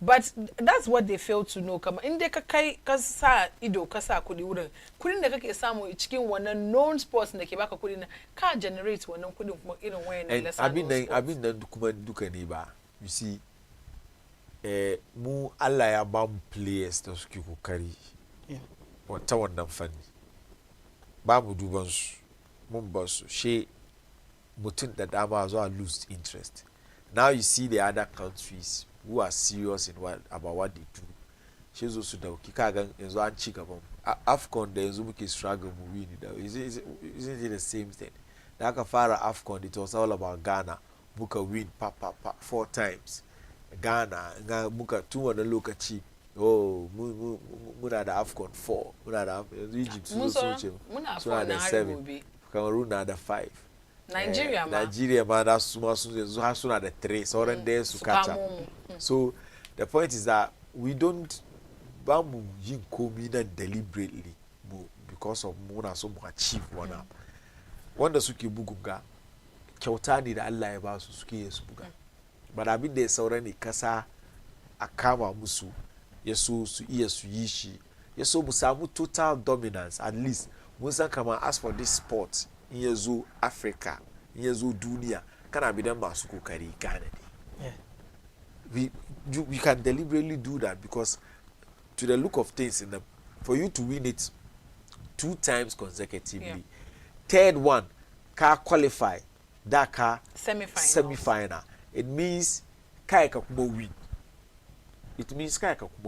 Speaker 1: but that's what they fail to know kama in dai ka kai ka sa ido ka sa kudi wurin kudin da kake samu cikin wannan known sports da ke baka kudi na ka generate wannan kudin kuma irin wayan lesser
Speaker 2: abin nan kuma duka ne ba you see mu Allah ya ba mu players da suke kokari wata wannan fanni ba mu duban su mun ba su she mutum da dama zuwa lose interest. Now you see the other countries who are serious in about what they do. She zo su dauki kagan yanzu an ci gaban AFCON da yanzu muke struggle mu win da isn't it the same thing? Da aka fara AFCON it was all about Ghana muka win 4 times. Ghana muka tun wannan lokaci muna da AFCON 4 muna da Egypt suna da 7 Cameroon na da 5 Nigeria ma da su ma suna da 3 sauran da su kacha so the point is that we don't ba mu yin komi nan deliberately because of muna so mu achieve one up wanda suke bugun ga kyauta ne da Allah ya ba su suke yin su buga but abin da ya saura ne kasa a kama musu ya so su iya su yi shi ya so mu samu total dominance at least mun san kama as for this sport in ya zo Africa in ya zo duniya kana bidan masu kokari Ghana ne we can deliberately do that because to the look of things for you to win it 2 times consecutively third one ka qualify that ka semi-final it means kai ka kuma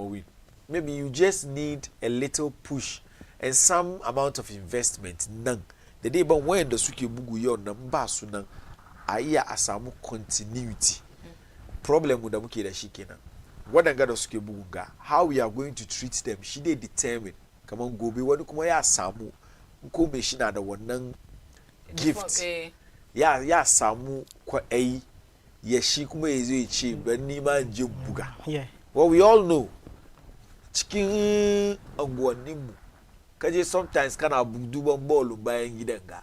Speaker 2: win maybe you just need a little push and some amount of investment nan the day ban when da suke bugu yau nan ba su nan a iya a samu continuity problem da muke da shi kenan wadanga da suke bugu ga how we are going to treat them shi dai determine kaman gobe wani kuma ya samu ko me shi na da wannan gift ya samu kwai ya shi kuma ya zo ya ce ban ni ma in je buga well we all know cikin anguwanninmu kaje sometimes kana duban ball bayan gidan ga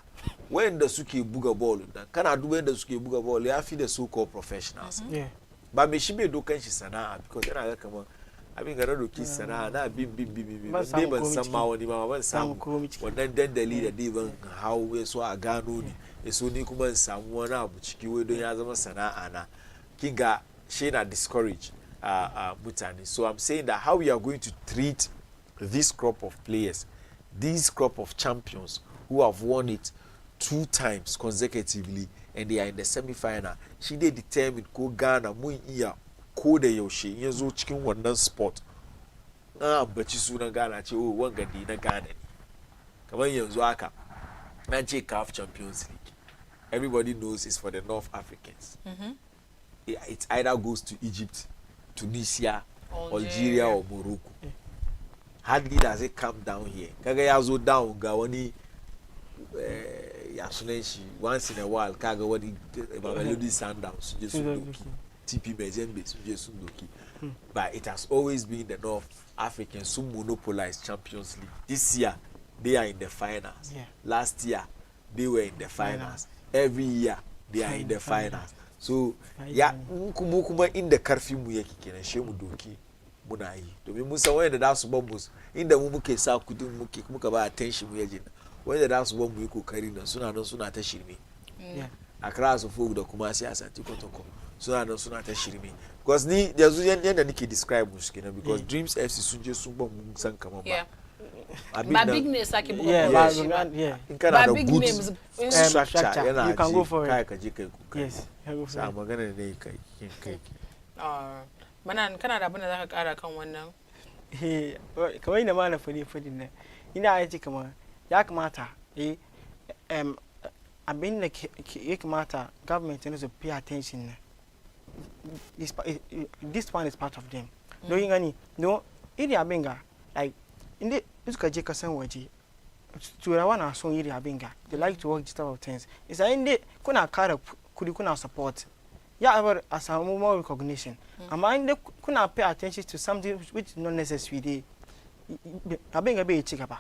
Speaker 2: wayanda suke buga ball dan kana duban yanda suke buga ball ya fi da so called professionals ba me shi bai dokan shi sana'a because yana ga kaman abin ga doki sana'a na bin ne ban san ma wani ma ban samu wannan dandali da dai ban hawo so a gano ni so ni kuma in samu wani abu ciki wai don ya zama sana'a na kinga shi na discourage mutane so I'm saying that how we are going to treat this crop of players, this crop of champions who have won it 2 times consecutively and they are in the semi-final shi dai determine ko Ghana mun iya ko da yaushe in yazo cikin wannan sport baci sunan Ghana ce wanga di na Ghana ne kamar yanzu haka an ce CAF Champions League everybody knows it's for the North Africans. It either goes to Egypt, Tunisia, Algeria or Morocco. Hardly does it come down here. Kaga ya zo down ga wani ya sunan shi once in a while kaga wani Mamelodi Sundowns je Sundoki, TP Mazembe je Sundoki. But it has always been the North Africans who monopolized Champions League. This year they are in the finals. Last year they were in the finals. Every year they are in the finals. so ya mu kuma inda karfin mu yake kenan she mu doki muna yi domin mun san wanda da su ban mu inda mu muke sa kudin muka ba attention mu yaje wanda da su ban mu yi kokari nan suna ta shirme a kira su fogu da kuma sai a santi kotoko suna ta shirme because ni yanzu yanda nake describe musu kenan because Dreams FC sun je sun ban mun san kaman ba
Speaker 1: big names sake buga
Speaker 2: in kana da good structure
Speaker 3: you can go for
Speaker 2: it ka je kai kuka
Speaker 3: yes
Speaker 2: sa magana ne kai
Speaker 1: Manan kana da abin da zaka kara kan wannan
Speaker 3: kamar ina ma na fadi ne ina aiki kamar ya kamata abin da ya kamata government ne su pay attention ne this one is part of them no yin gani no iri abin ga like inda suka je kasan waje turawa na son iri abin ga they like to work this type of things isa inda kuna kara kudi kuna support ya ever a samu more recognition amma inda kuna pay attention to something which is not necessary dey abin ga bai ci gaba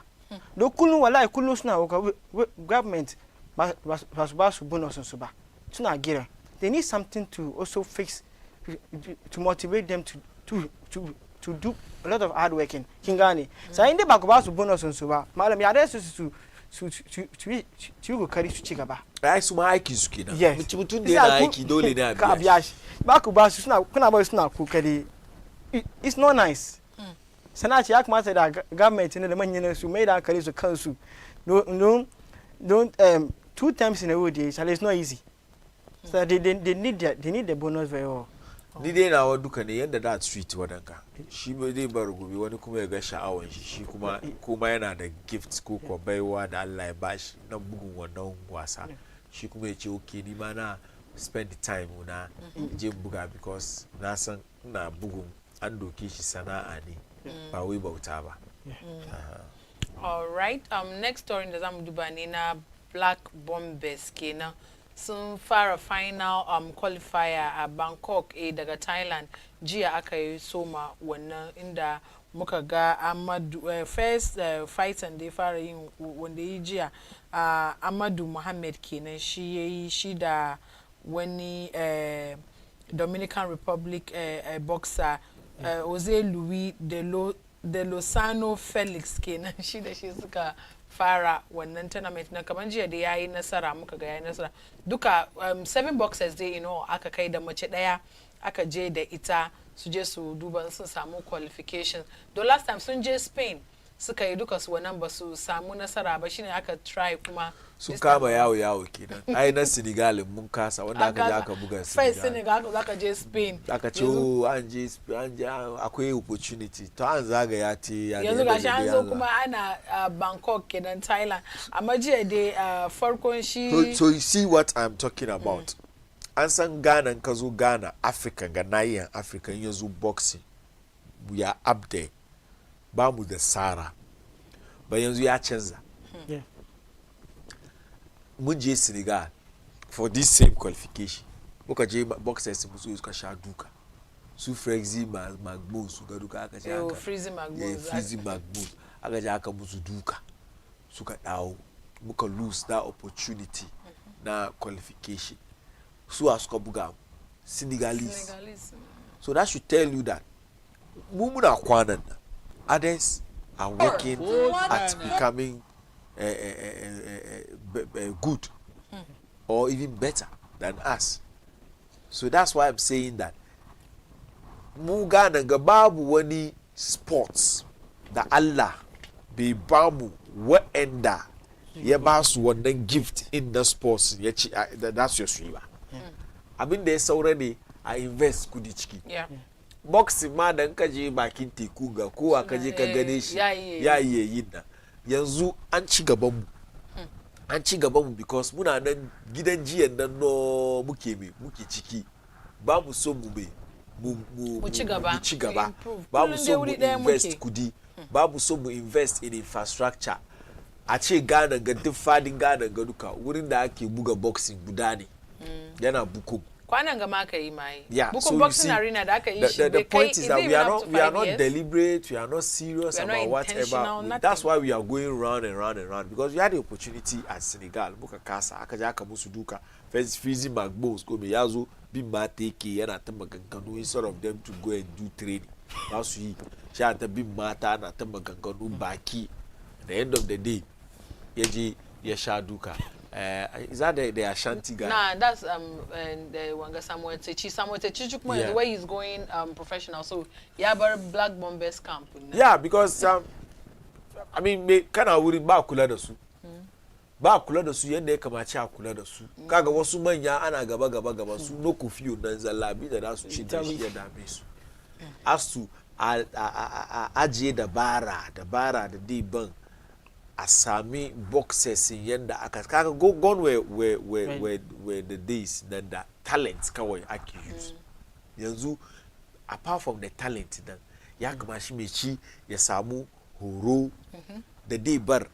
Speaker 3: do kullun wallahi kullun suna government ba su bonus su ba suna gira they need something to also fix to motivate them to do a lot of hard working kin gane sai inda ba ku ba su bonus su ba malam ya dai su kokari su ci gaba
Speaker 2: ai su ma aiki su kenan mutum da yana aiki dole ne a
Speaker 3: ka biya shi ba ku ba su kuna ba suna kokari it's not nice sana ce ya kamata da government ne da manyan su mai da hankali su kansu don't 2 times in a row day it's not easy so they need the bonus very well
Speaker 2: ni dai nawa duka ne yanda da street wadanka shi bai zai bar gobe wani kuma ya ga sha'awan shi kuma yana da gifts ko ko baiwa da Allah ya bashi na bugun wannan wasa shi kuma ya ce okay ni ma na spend the time na je buga because na san ina bugun an doke shi sana'a ne ba wai bauta ba
Speaker 1: all right next story da zamu duba ne na Black Bombers kenan sun fara final qualifier a Bangkok daga Thailand jiya aka yi soma wannan inda muka ga Amadu first fight and da fara yin wanda yi jiya Amadu Muhammad kenan shi yayi shi da wani Dominican Republic boxer Jose Luis de Lozano Felix kenan shi da shi suka fara wannan tournament na kaman jiya da yayi nasara muka ga yayi nasara duka 7 boxers dai aka kai da mace daya aka je da ita su je su duba sun samu qualification the last time sun je Spain suka yi duka su wannan ba su samu nasara ba shine aka try kuma
Speaker 2: sun kama yawo kenan ai na Senegal mun kasa wanda aka je aka buga
Speaker 1: Senegal zaka je Spain
Speaker 2: aka ce an je akwai opportunity to an zaga ya ce
Speaker 1: yanzu gashi an zo kuma ana Bangkok kenan Thailand amma jiya dai farkon shi
Speaker 2: so you see what I'm talking about an san Ghana ka zo Ghana Africa ga nahiyan Africa yanzu boxing we are up there ba mu da sara ba yanzu ya canza mun je Senegal for this same qualification muka je boxers musu suka sha duka su Frexy Magbo su ga duka aka ce haka
Speaker 1: Freezy
Speaker 2: Magbo aka je aka musu duka suka dawo muka lose that opportunity na qualification su suka buga Senegalese so that should tell you that mu muna kwanan nan others are working at becoming good or even better than us. So that's why I'm saying that mu Ghana ga babu wani sports da Allah bai ba mu wa'anda ya ba su wannan gift in the sports ya ci that's your sweet ba. Abin da ya saura ne a invest kudi ciki. Boxing ma dan ka je bakin teku ga kowa ka je ka gane shi ya yi yin nan yanzu an ci gaban mu because muna nan gidan jiyan nan no muke ciki ba mu so mu ci gaba ba mu so mu invest kudi ba mu so mu invest in infrastructure a ce Ghana ga duk fadin Ghana ga duka wurin da ake buga boxing guda ne yana bukum
Speaker 1: Kwana nga maka yi mai.
Speaker 2: Yeah,
Speaker 1: Buko
Speaker 2: so
Speaker 1: boxing
Speaker 2: you see,
Speaker 1: arena da aka yi shi.
Speaker 2: the point is that we are not deliberate, we are not serious about whatever. That's why we are going round and round and round, because we had the opportunity at Senegal. Buka kasa akaja akamusu duka. First freezing magbones go me yazo be mateke yana tamaganganu instead of them to go and do training. That's we shata be mata na tamaganganu baki. At the end of the day, yeji yeshaduka. Is that the Ashanti guy?
Speaker 1: Nah, that's the Wanga Samuel Techi, the way he's going professional. So yeah, but Black Bombers camp.
Speaker 2: Yeah, because I mean, me kana wuri ba kula da su. Ba kula da su yanda ya kamace a kula da su. Kaga wasu manya ana gaba su no kufiyo nan zallabi da su ci da shi ya dame su. As to ajiye dabara da dai ban a sami boxers yanda aka kaga gone where the days then that talents kawai ake use. Yanzu apart from the talent then ya kama shi mai ci ya samu horo da dai bar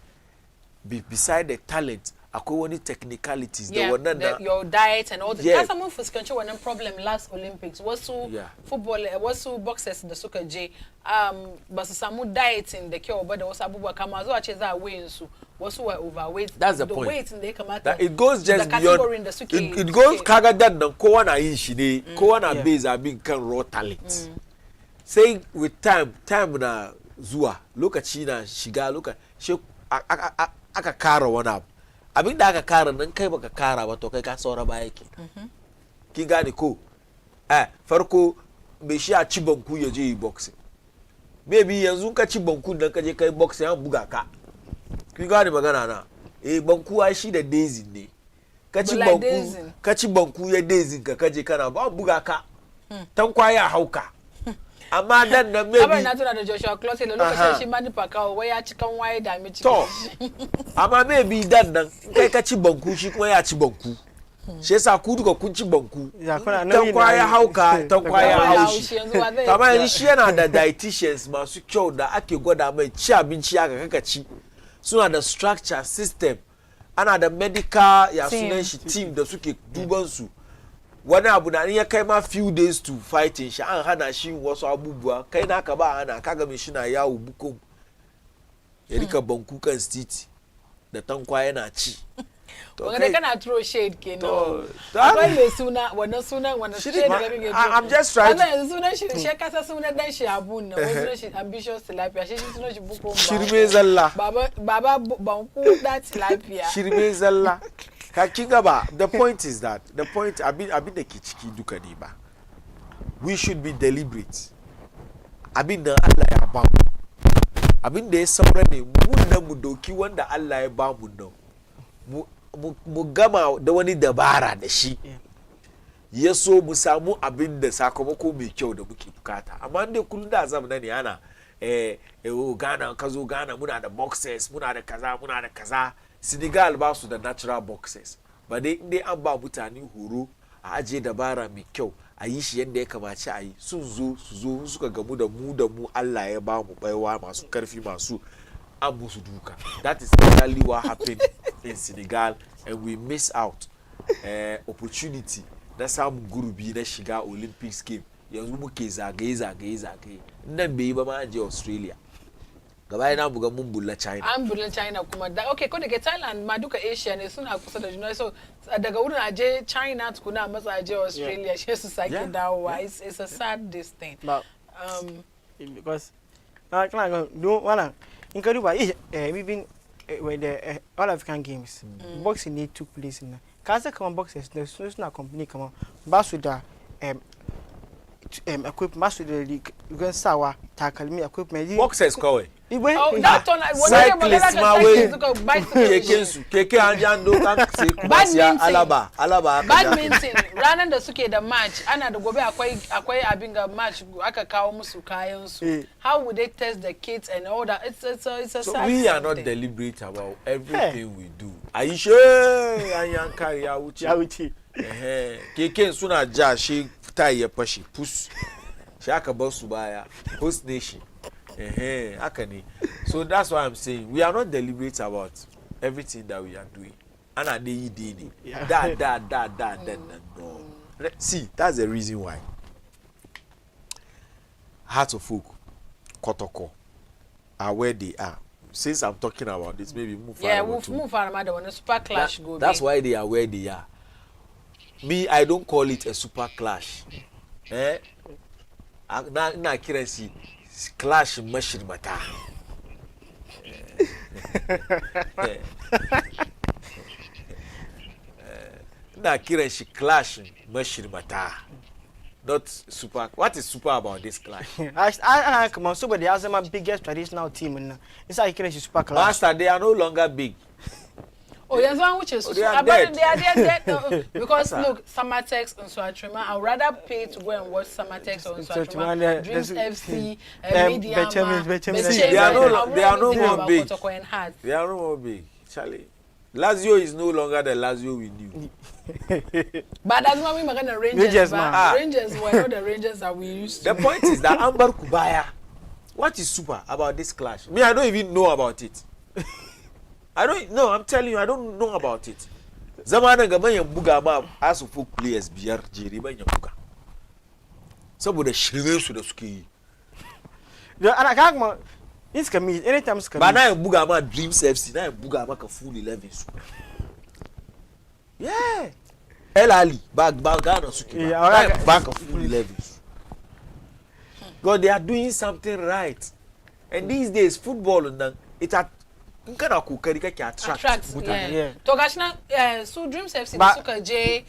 Speaker 2: beside the talent akwai wani technicalities da wannan da
Speaker 1: your diet and all the kasa mun fuskanci wannan problem last Olympics wasu football wasu boxers da suka je ba su samu dieting da kyau ba da wasu abubuwa kama zuwa ce za a weigh su wasu were overweight.
Speaker 2: That's the point.
Speaker 1: Weight da ya kamata
Speaker 2: it goes just beyond it goes kaga dan nan kowa na yin shi ne kowa na base abin kan raw talent sai with time na zuwa lokaci na shiga lokaci aka kara wani abu abin da aka kara nan kai baka kara ba to kai ka saura baya ke kin gane ko farko me shi a ci banku ya je yi boxing maybe yanzu ka ci banku dan ka je kai boxing an buga ka kin gane magana na banku ai shi da daisy ne ka ci banku ya daisy ka je kana ba buga ka tankwaya hauka amma dan nan maybe
Speaker 1: abin na tuna da Joshua Closet da lokacin shi Manny Pacquiao wai ya ci kan waye da mi ci
Speaker 2: to amma maybe dan nan kai ka ci banku shi kuma ya ci banku shi yasa ku duka kun ci banku tankwaya hauka tankwaya haushi amma yanzu shi yana da dietitians masu kyau da ake gwada mai ci abinci aka kaka ci suna da structure system ana da medical ya sunan shi team da suke duban su wani abu na ya kai ma few days to fighting shi an hana shi wasu abubuwa kai naka ba hana kaga mai shi na yawo bukum ya rika banku kan titi da tankwa yana ci
Speaker 1: wanda kana throw shade kenan akwai mai suna wannan shade da kake
Speaker 2: I'm just trying to
Speaker 1: wannan sunan shi kasa sunan dan shi abun nan sunan shi ambitious tilapia shi sunan shi bukum
Speaker 2: shirme zalla
Speaker 1: baba banku da tilapia
Speaker 2: shirme zalla ka kinga ba the point is that the point abin da ke ciki duka ne ba we should be deliberate abin da Allah ya ba mu abin da ya saura ne mun nan mu doki wanda Allah ya ba mu nan mu gama da wani dabara da shi ya so mu samu abin da sakamako mai kyau da muke bukata amma dai kullum da zamana ne ana Ghana ka zo Ghana muna da boxers muna da kaza Senegal ba su da natural boxers ba dai inda an ba mutane horo a ajiye dabara mai kyau a yi shi yadda ya kamace a yi sun zo suka gamu da mu Allah ya ba mu baiwa masu karfi masu an musu duka. That is exactly what happened in Senegal and we miss out opportunity na samun gurbi na shiga Olympics game yanzu muke zagaye nan bai yi ba ma an je Australia gaba yana buga mun bulla China
Speaker 1: an bulla China kuma da okay ko daga Thailand ma duka Asia ne suna kusa da juna so daga wurin aje China tukuna matsa aje Australia shi su sake dawowa it's a sad this thing
Speaker 3: because kana do wala in ka duba even when the all African games boxing they took place in kaza kama boxers the suna company kama basu da equipment masu da rigan sawa takalmi equipment
Speaker 2: boxers kawai
Speaker 1: cyclist
Speaker 2: ma wai keke an do kan sai kuma siya alaba
Speaker 1: badminton ranar da suke da match ana da gobe akwai abin ga match aka kawo musu kayan su how would they test the kits and all that it's a
Speaker 2: so we are not deliberate about everything we do aisha an yanka ya wuce keke suna ja shi ta ya fashe pus shi aka bar su baya host nation haka ne so that's why I'm saying we are not deliberate about everything that we are doing ana dai yi dai ne da no See, that's the reason why Hearts of Folk, Kotoko, are where they are. Since I'm talking about this, maybe move.
Speaker 1: Yeah, we'll move on. When a super clash go.
Speaker 2: That's why they are where they are. Me, I don't call it a super clash. Na accuracy clash machine mata. Na accuracy clash machine mata. Not super. What is super about this clash?
Speaker 3: I come on. Somebody has my biggest traditional team, and it's like super clash.
Speaker 2: Master, they are no longer big.
Speaker 1: Oh, there's one which is
Speaker 2: they are dead.
Speaker 1: They are dead. Because look, Summertex and Swatrima, I'd rather pay to go and watch Summertex or Swatrima, Dreams FC, Media.
Speaker 2: They are no more big. They are no more big. Charlie, Lazio is no longer the Lazio we knew.
Speaker 1: But that's why we're going to Rangers. Rangers were not the Rangers that we used to.
Speaker 2: The point is that Amber Kubaya, what is super about this clash? Me, I don't even know about it. I don't know. I'm telling you, I don't know about it. Zamana gamanya buga ma as of folk players biyar jeri banya buga. Saboda shirin su da suke yi.
Speaker 3: Da ana ka kuma in suka mi anytime suka mi.
Speaker 2: Ba na buga ma Dreams FC, na buga ma ka full 11 su. Yeah. El Ali back Ghana suke. Yeah, back of full 11. God, they are doing something right. And these days football and it at nkana kokari kake attract
Speaker 1: yeah. Togashna so Dreams FC suka je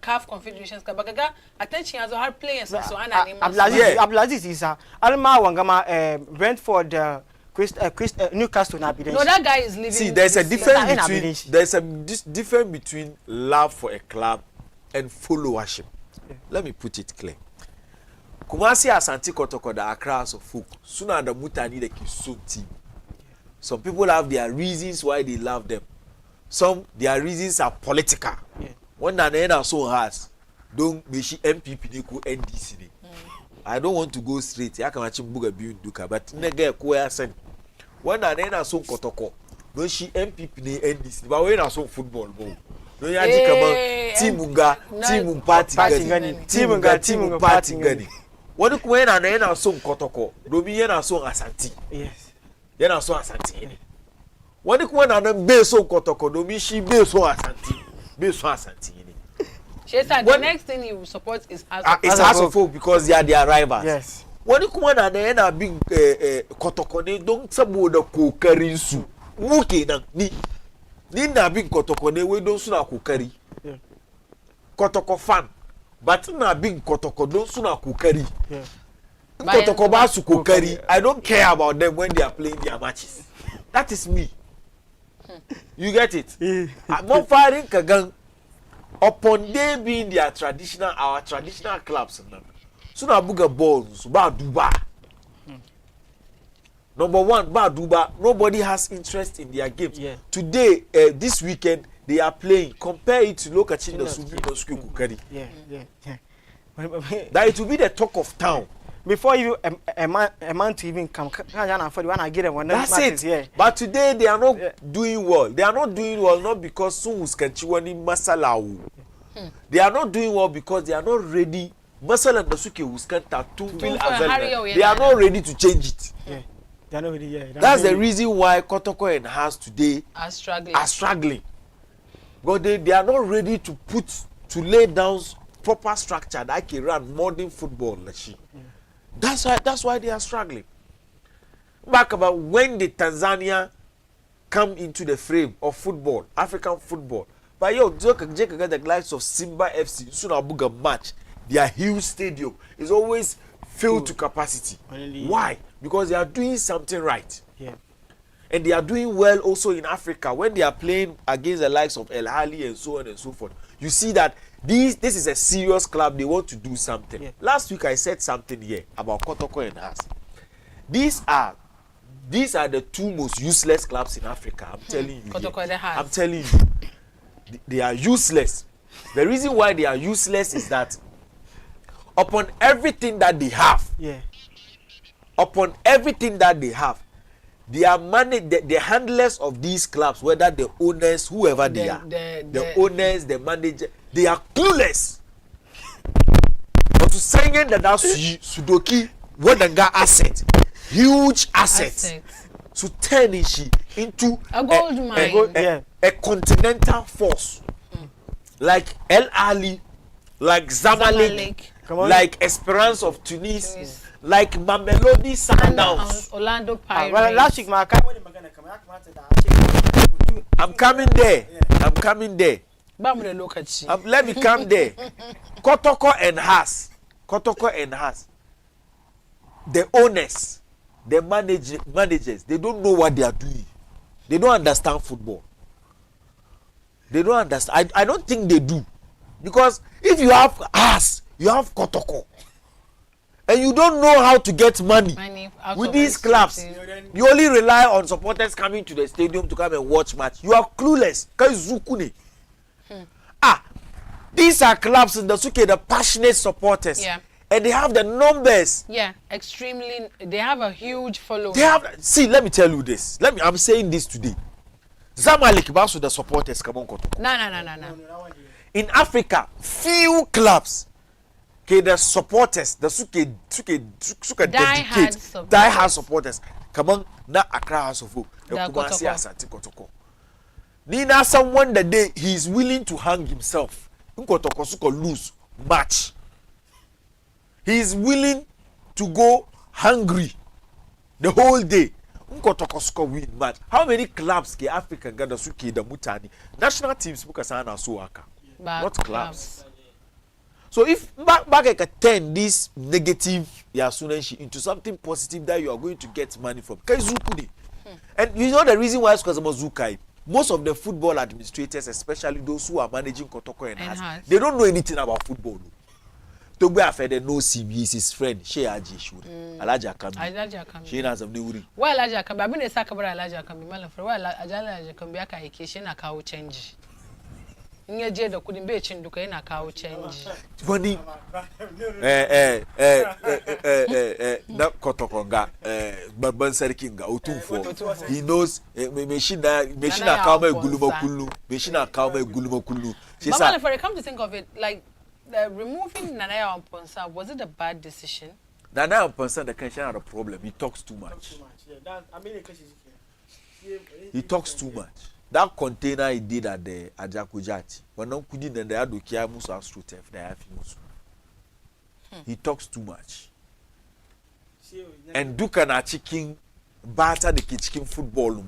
Speaker 1: CAF Confederations ka bagaga attention as hard players so ana name
Speaker 3: Abdulaziz Isa alma wangama Brentford Newcastle na Abidjan.
Speaker 1: No, that guy is leaving.
Speaker 2: See, there's a difference between love for a club and followership. Yeah. Let me put it clear. Kumasi Asante Kotoko da Accra of Folk sooner the mutani the Kiso team. Some people have their reasons why they love them. Some their reasons are political. Yeah. One that end so has don't be she MPP ne ko NDC ne. I don't want to go straight. I can actually buga bi duka but nega ko ya sen. One that end so Kotoko don't she MPP ne NDC but when so football bo. No ya ji kaman team party gani. Wani kuma yana son Kotoko domin yana son Asante.
Speaker 3: Yes.
Speaker 2: Yana son Asante ne. Wani kuma nan be son Kotoko domin shi be son Asante. Be son Asante ne.
Speaker 1: Shesa, the next thing you support is
Speaker 2: House of Folk because they are their rivals.
Speaker 3: Yes.
Speaker 2: Wani kuma yana bin Kotoko ne don saboda kokarin su. Mu kenan ni na bin Kotoko ne wai don suna kokari. Kotoko fan. But na big Kotoko don suna kokari. Yeah. Kotoko ba su kokari. I don't care about them when they are playing their matches. That is me. You get it? I'm firing kagan upon they being our traditional clubs. Suna buga balls ba duba. Number one, ba duba. Nobody has interest in their games. Yeah. Today, this weekend. They are playing. Compare it to look at the Subi Kukari.
Speaker 3: Yeah.
Speaker 2: That it will be the talk of town.
Speaker 3: Before you a man to even come, I get one.
Speaker 2: That's it. Yeah. But today they are not doing well. They are not doing well not because soon Uskanchiwani Masalau. They are not doing well because they are not ready. Masala Nasuke Uskanta they are not ready to change it.
Speaker 3: Yeah. They are not ready. Yeah.
Speaker 2: That's the reason why Kotoko and Has today
Speaker 1: are
Speaker 2: struggling. But they are not ready to lay down proper structure that can run modern football. That's why they are struggling. Back about when the Tanzania come into the frame of football, African football. But the likes of Simba FC, Sunabuga match, their huge stadium is always filled to capacity. Why? Because they are doing something right.
Speaker 3: Yeah.
Speaker 2: And they are doing well also in Africa when they are playing against the likes of El Ahly and so on and so forth. You see that this is a serious club. They want to do something. Yeah. Last week I said something here about Kotoko and Has. These are the two most useless clubs in Africa. I'm telling you.
Speaker 1: Kotoko and Has.
Speaker 2: I'm telling you. They are useless. The reason why they are useless is that upon everything that they have, they are the handlers of these clubs, whether the owners, whoever they are, the owners, the manager, they are clueless. But to saying that Sudoki Wodanga asset, huge asset, to turn it into
Speaker 1: a gold mine,
Speaker 2: a continental force, like El Ali, like Zamalek, like Esperance of Tunis. Like Mamelodi Sundowns.
Speaker 1: Orlando Pirates.
Speaker 3: Well, last week,
Speaker 2: I'm coming there. I'm coming there. Let me come there. Kotoko and Haas. The owners, the managers, they don't know what they are doing. They don't understand football. They don't understand. I don't think they do. Because if you have Haas, you have Kotoko. And you don't know how to get money with these clubs. You only rely on supporters coming to the stadium to come and watch match. You are clueless. These are clubs in the Suke, the passionate supporters.
Speaker 1: Yeah.
Speaker 2: And they have the numbers.
Speaker 1: Yeah, extremely. They have a huge following.
Speaker 2: See, let me tell you this. I'm saying this today. Zamalek Basu, the supporters, come on.
Speaker 1: No.
Speaker 2: In Africa, few clubs. Okay, the supporters, the suke die hard supporters. Come on, na Accra House of Hope. The Kumasi Asante Kotoko. Nina someone that day he is willing to hang himself. Nkotoko suko lose match. He is willing to go hungry the whole day. Nkotoko suko win match. How many clubs ke African gather suke the mutani? National teams mukasana suaka. Not clubs. So if back I can turn this negative Yasunenshi into something positive that you are going to get money from. And you know the reason why it's because of Zukai. Most of the football administrators, especially those who are managing Kotoko and Haas, they don't know anything about football. Togbe Afede no CBS his friend Shey Aji Shuri. Alaja Kambi. She has some new.
Speaker 1: Well, Alaja Kambi, I've been a sakabra Alaja Kambi man for well Alaja Kambi aka ekeshe na kawo change. Nyeje do kudimbe chinduka ina kawo change.
Speaker 2: Funny. Na Kotokonga Baban Serikinga Otumfo. He knows machine akama gulumo kulu.
Speaker 1: Mama, if I come to think of it, like removing Nanaya Amponsa, was it a bad decision?
Speaker 2: Nanaya Amponsa, the Kenshin had a problem. He talks too much. He talks too much. That container he did at the Ajakujati, when no couldn't and the Adokia Musa Strutef, they have he talks too much. And Dukana chicken batter the kitchen football.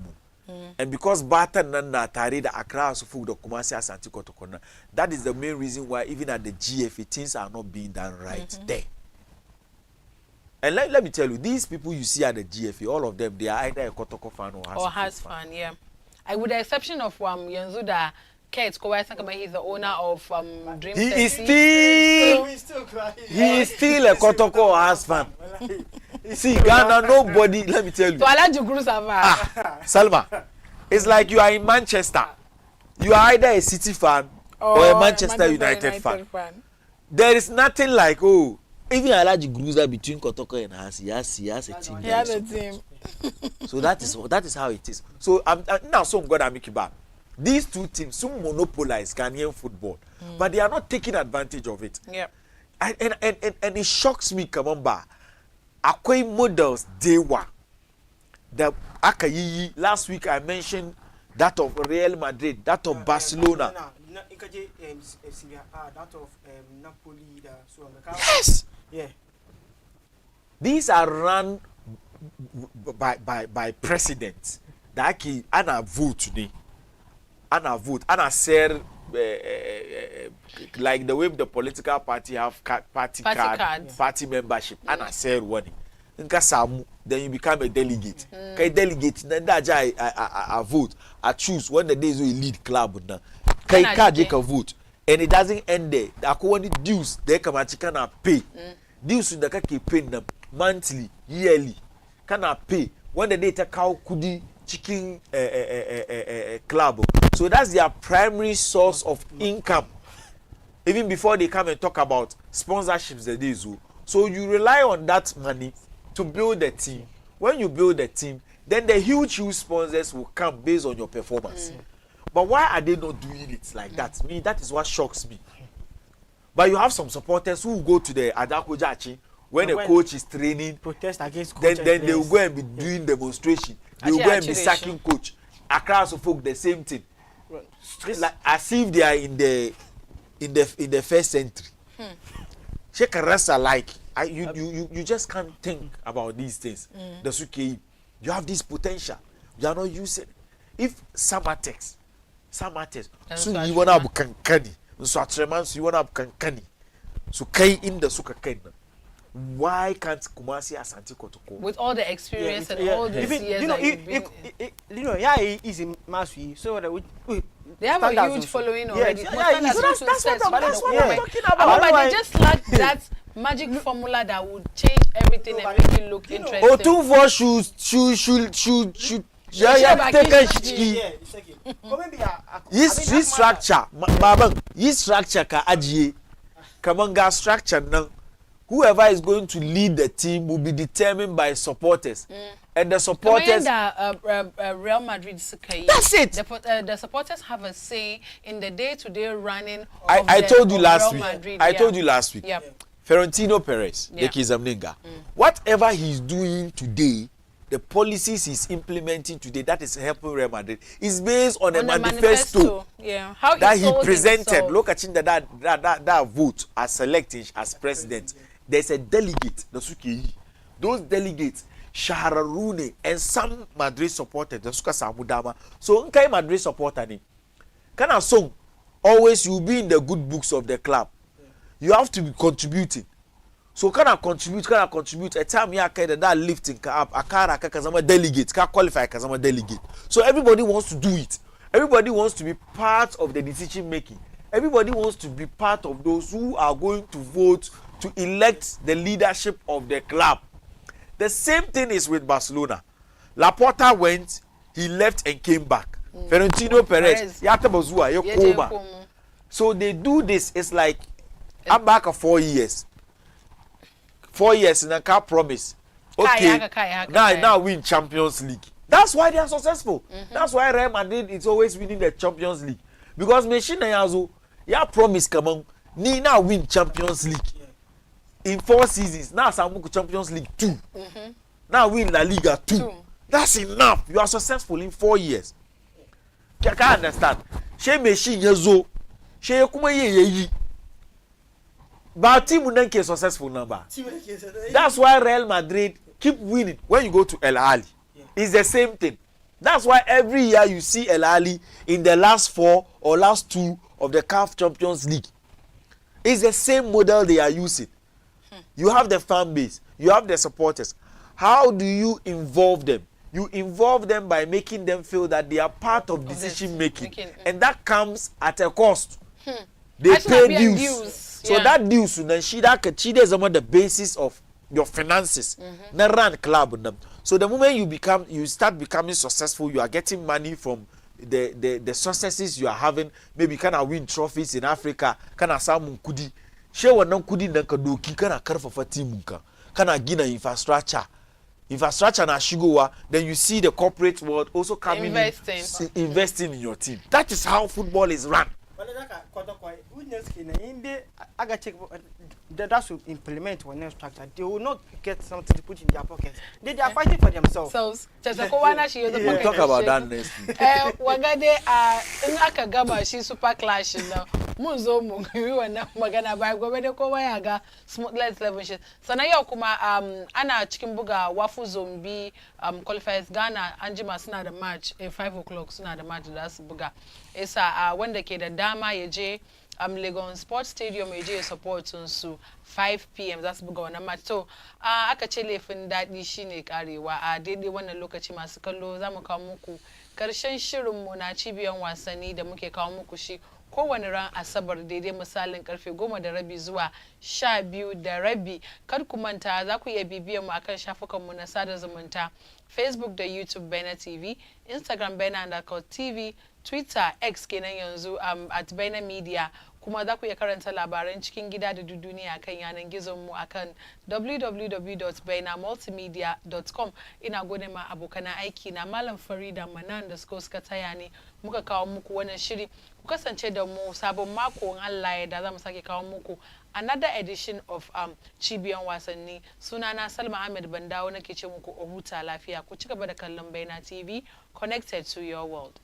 Speaker 2: And because batter nana tari the Accra food the Kumasi Asante Kotoko, that is the main reason why even at the GFA things are not being done right there. And let me tell you, these people you see at the GFA, all of them, they are either a Kotoko fan or has
Speaker 1: fan. Yeah. With the exception of Yanzuda Kate Kowai, he's the owner of Dream.
Speaker 2: He is still a Kotoko or has fan. See, Ghana, nobody, let me tell you.
Speaker 1: So
Speaker 2: Salma, it's like you are in Manchester. You are either a City fan or a Manchester United fan. There is nothing like, even a large cruiser between Kotoko and Has, he has a team.
Speaker 1: He has a team.
Speaker 2: So that is how it is. So I'm now so God I make it back. These two teams some monopolize Ghanaian football, but they are not taking advantage of it.
Speaker 1: Yeah.
Speaker 2: And it shocks me, Kamamba. Akoi models they were. The Akayi last week I mentioned that of Real Madrid, that of Barcelona.
Speaker 3: That of Napoli.
Speaker 2: Yes.
Speaker 3: Yeah.
Speaker 2: These are run by presidents. That ki ana vote today. Ana vote. Ana share like the way the political party have party card, party membership. Ana share one. Nka samu, then you become a delegate. Kai delegate, then that I vote. I choose when the days we lead club na. Kai card you can vote. And it doesn't end there. The according dues they come at can pay. Dues in the kake pay them monthly, yearly. Can pay when the data cow kudi chicken club. So that's their primary source of income. Even before they come and talk about sponsorships the days. So you rely on that money to build the team. When you build the team, then the huge sponsors will come based on your performance. But why are they not doing it like that? Me, that is what shocks me. But you have some supporters who will go to the Adako Jachi when a coach is training,
Speaker 3: protest against coach,
Speaker 2: then they will go and be doing demonstration. They will go and be sacking coach. Across folk the same thing. Like as if they are in the first century. Shake a rest alike. You just can't think about these things. The Suke, you have this potential. You are not using it. If Samatex, so you want to have kankani, so Atreman, you want to have kankani, so Kai in the Suka Ken. Why can't Kumasi Asante Kotoko?
Speaker 1: With all the experience and all the years
Speaker 3: yeah, he's in Masui, so
Speaker 1: they have a huge following already.
Speaker 3: That's what I'm talking about.
Speaker 1: But they just lack that magic formula that would change everything and make it look interesting.
Speaker 2: Oh, 2-4 should take a this structure, Baba, this structure ka ajiye. Kamanga structure now. Whoever is going to lead the team will be determined by supporters. And the supporters...
Speaker 1: Real Madrid.
Speaker 2: That's it.
Speaker 1: The supporters have a say in the day-to-day running
Speaker 2: I told you last week.
Speaker 1: Madrid,
Speaker 2: I told you last week.
Speaker 1: Yep.
Speaker 2: Ferentino Perez, the Kizamninga. Whatever he's doing today, the policies he's implementing today, that is helping Real Madrid, is based on a manifesto
Speaker 1: how
Speaker 2: that he presented. Look at that vote as selected as president. There's a delegate, the Suki. Those delegates, Shahararune and some Madrid supporters, the Suka Samudama. So, Nkai Madrid supporter ni. Kana song, always you be in the good books of the club. You have to be contributing. So can contribute. A time ya that lifting up, akara kazama delegate, ka qualify kazama delegate. So everybody wants to do it. Everybody wants to be part of the decision making. Everybody wants to be part of those who are going to vote to elect the leadership of the club. The same thing is with Barcelona. Laporta went, he left and came back. Ferentino Perez, yatabozua, yokoma. So they do this. It's like I'm back for 4 years. 4 years and I can't promise. Okay, now win Champions League. That's why they are successful. That's why Real Madrid is always winning the Champions League. Because Machine Yazo, ya promise come on, ni now win Champions League. In 4 seasons, now Samuku Champions League 2. Now win La Liga 2. That's enough. You are successful in 4 years. I can't understand. She Machine Yazo, she Kuma ye. But team will not successful number. That's why Real Madrid keep winning. When you go to El Ali, it's the same thing. That's why every year you see El Ali in the last 4 or last 2 of the CAF Champions League. It's the same model they are using. You have the fan base, you have the supporters. How do you involve them? You involve them by making them feel that they are part of decision making, and that comes at a cost. They pay dues. So that dues, then she is the basis of your finances. Na run club. So the moment you start becoming successful, you are getting money from the successes you are having. Maybe can I win trophies in Africa? Can I samu kudi? She wa nan kudi nan ka doki kana karfafa timunka. Kana gina infrastructure na shigowa. Then you see the corporate world also coming investing in your team. That is how football is run.
Speaker 3: That should implement one structure. They will not get something to put in their pockets. They are fighting for themselves.
Speaker 2: We'll talk about that next week.
Speaker 1: Wagade Nakagama, she super clash now. Munzo Mungu and Magana by Gobede Kowayaga, smokeless level shit. So now Yokuma, Anna Chikimbuga, Wafu Zombie, qualifies Ghana, Anjima Sna the match, 5 o'clock, Sna the match, that's Buga. It's when the kid, Dama, Yeje. Legon Sports Stadium AJ support on 5 p.m. That's buga na match. So akachele finda di shine karewa a daidai wannan lokaci masu kallo zamu kawo muku karshen shirin mu na cibiyan wasanni da muke kawo muku shi kowane ran asabar daidai misalin karfe 10:30 zuwa 12:30. Kar ku manta za ku iya bibiyar mu akan shafukan mu na sada zumunta Facebook da YouTube Baina TV, Instagram Baina_TV, Twitter X kenan yanzu at Baina Media. kuma za ku iya karanta labaran cikin gida da duniya kan yanan gizon mu akan www.bainamultimedia.com. ina gode ma abokan aiki na Malam Farida Manan da suka taya ni muka kawo muku wannan shiri. Ku kasance da mu sabon mako in Allah ya da za mu sake kawo muku another edition of cibiyan wasanni. Sunana Salma Ahmed Bandawo nake ce muku a huta lafiya. Ku ci gaba da kallon Baina TV, connected to your world.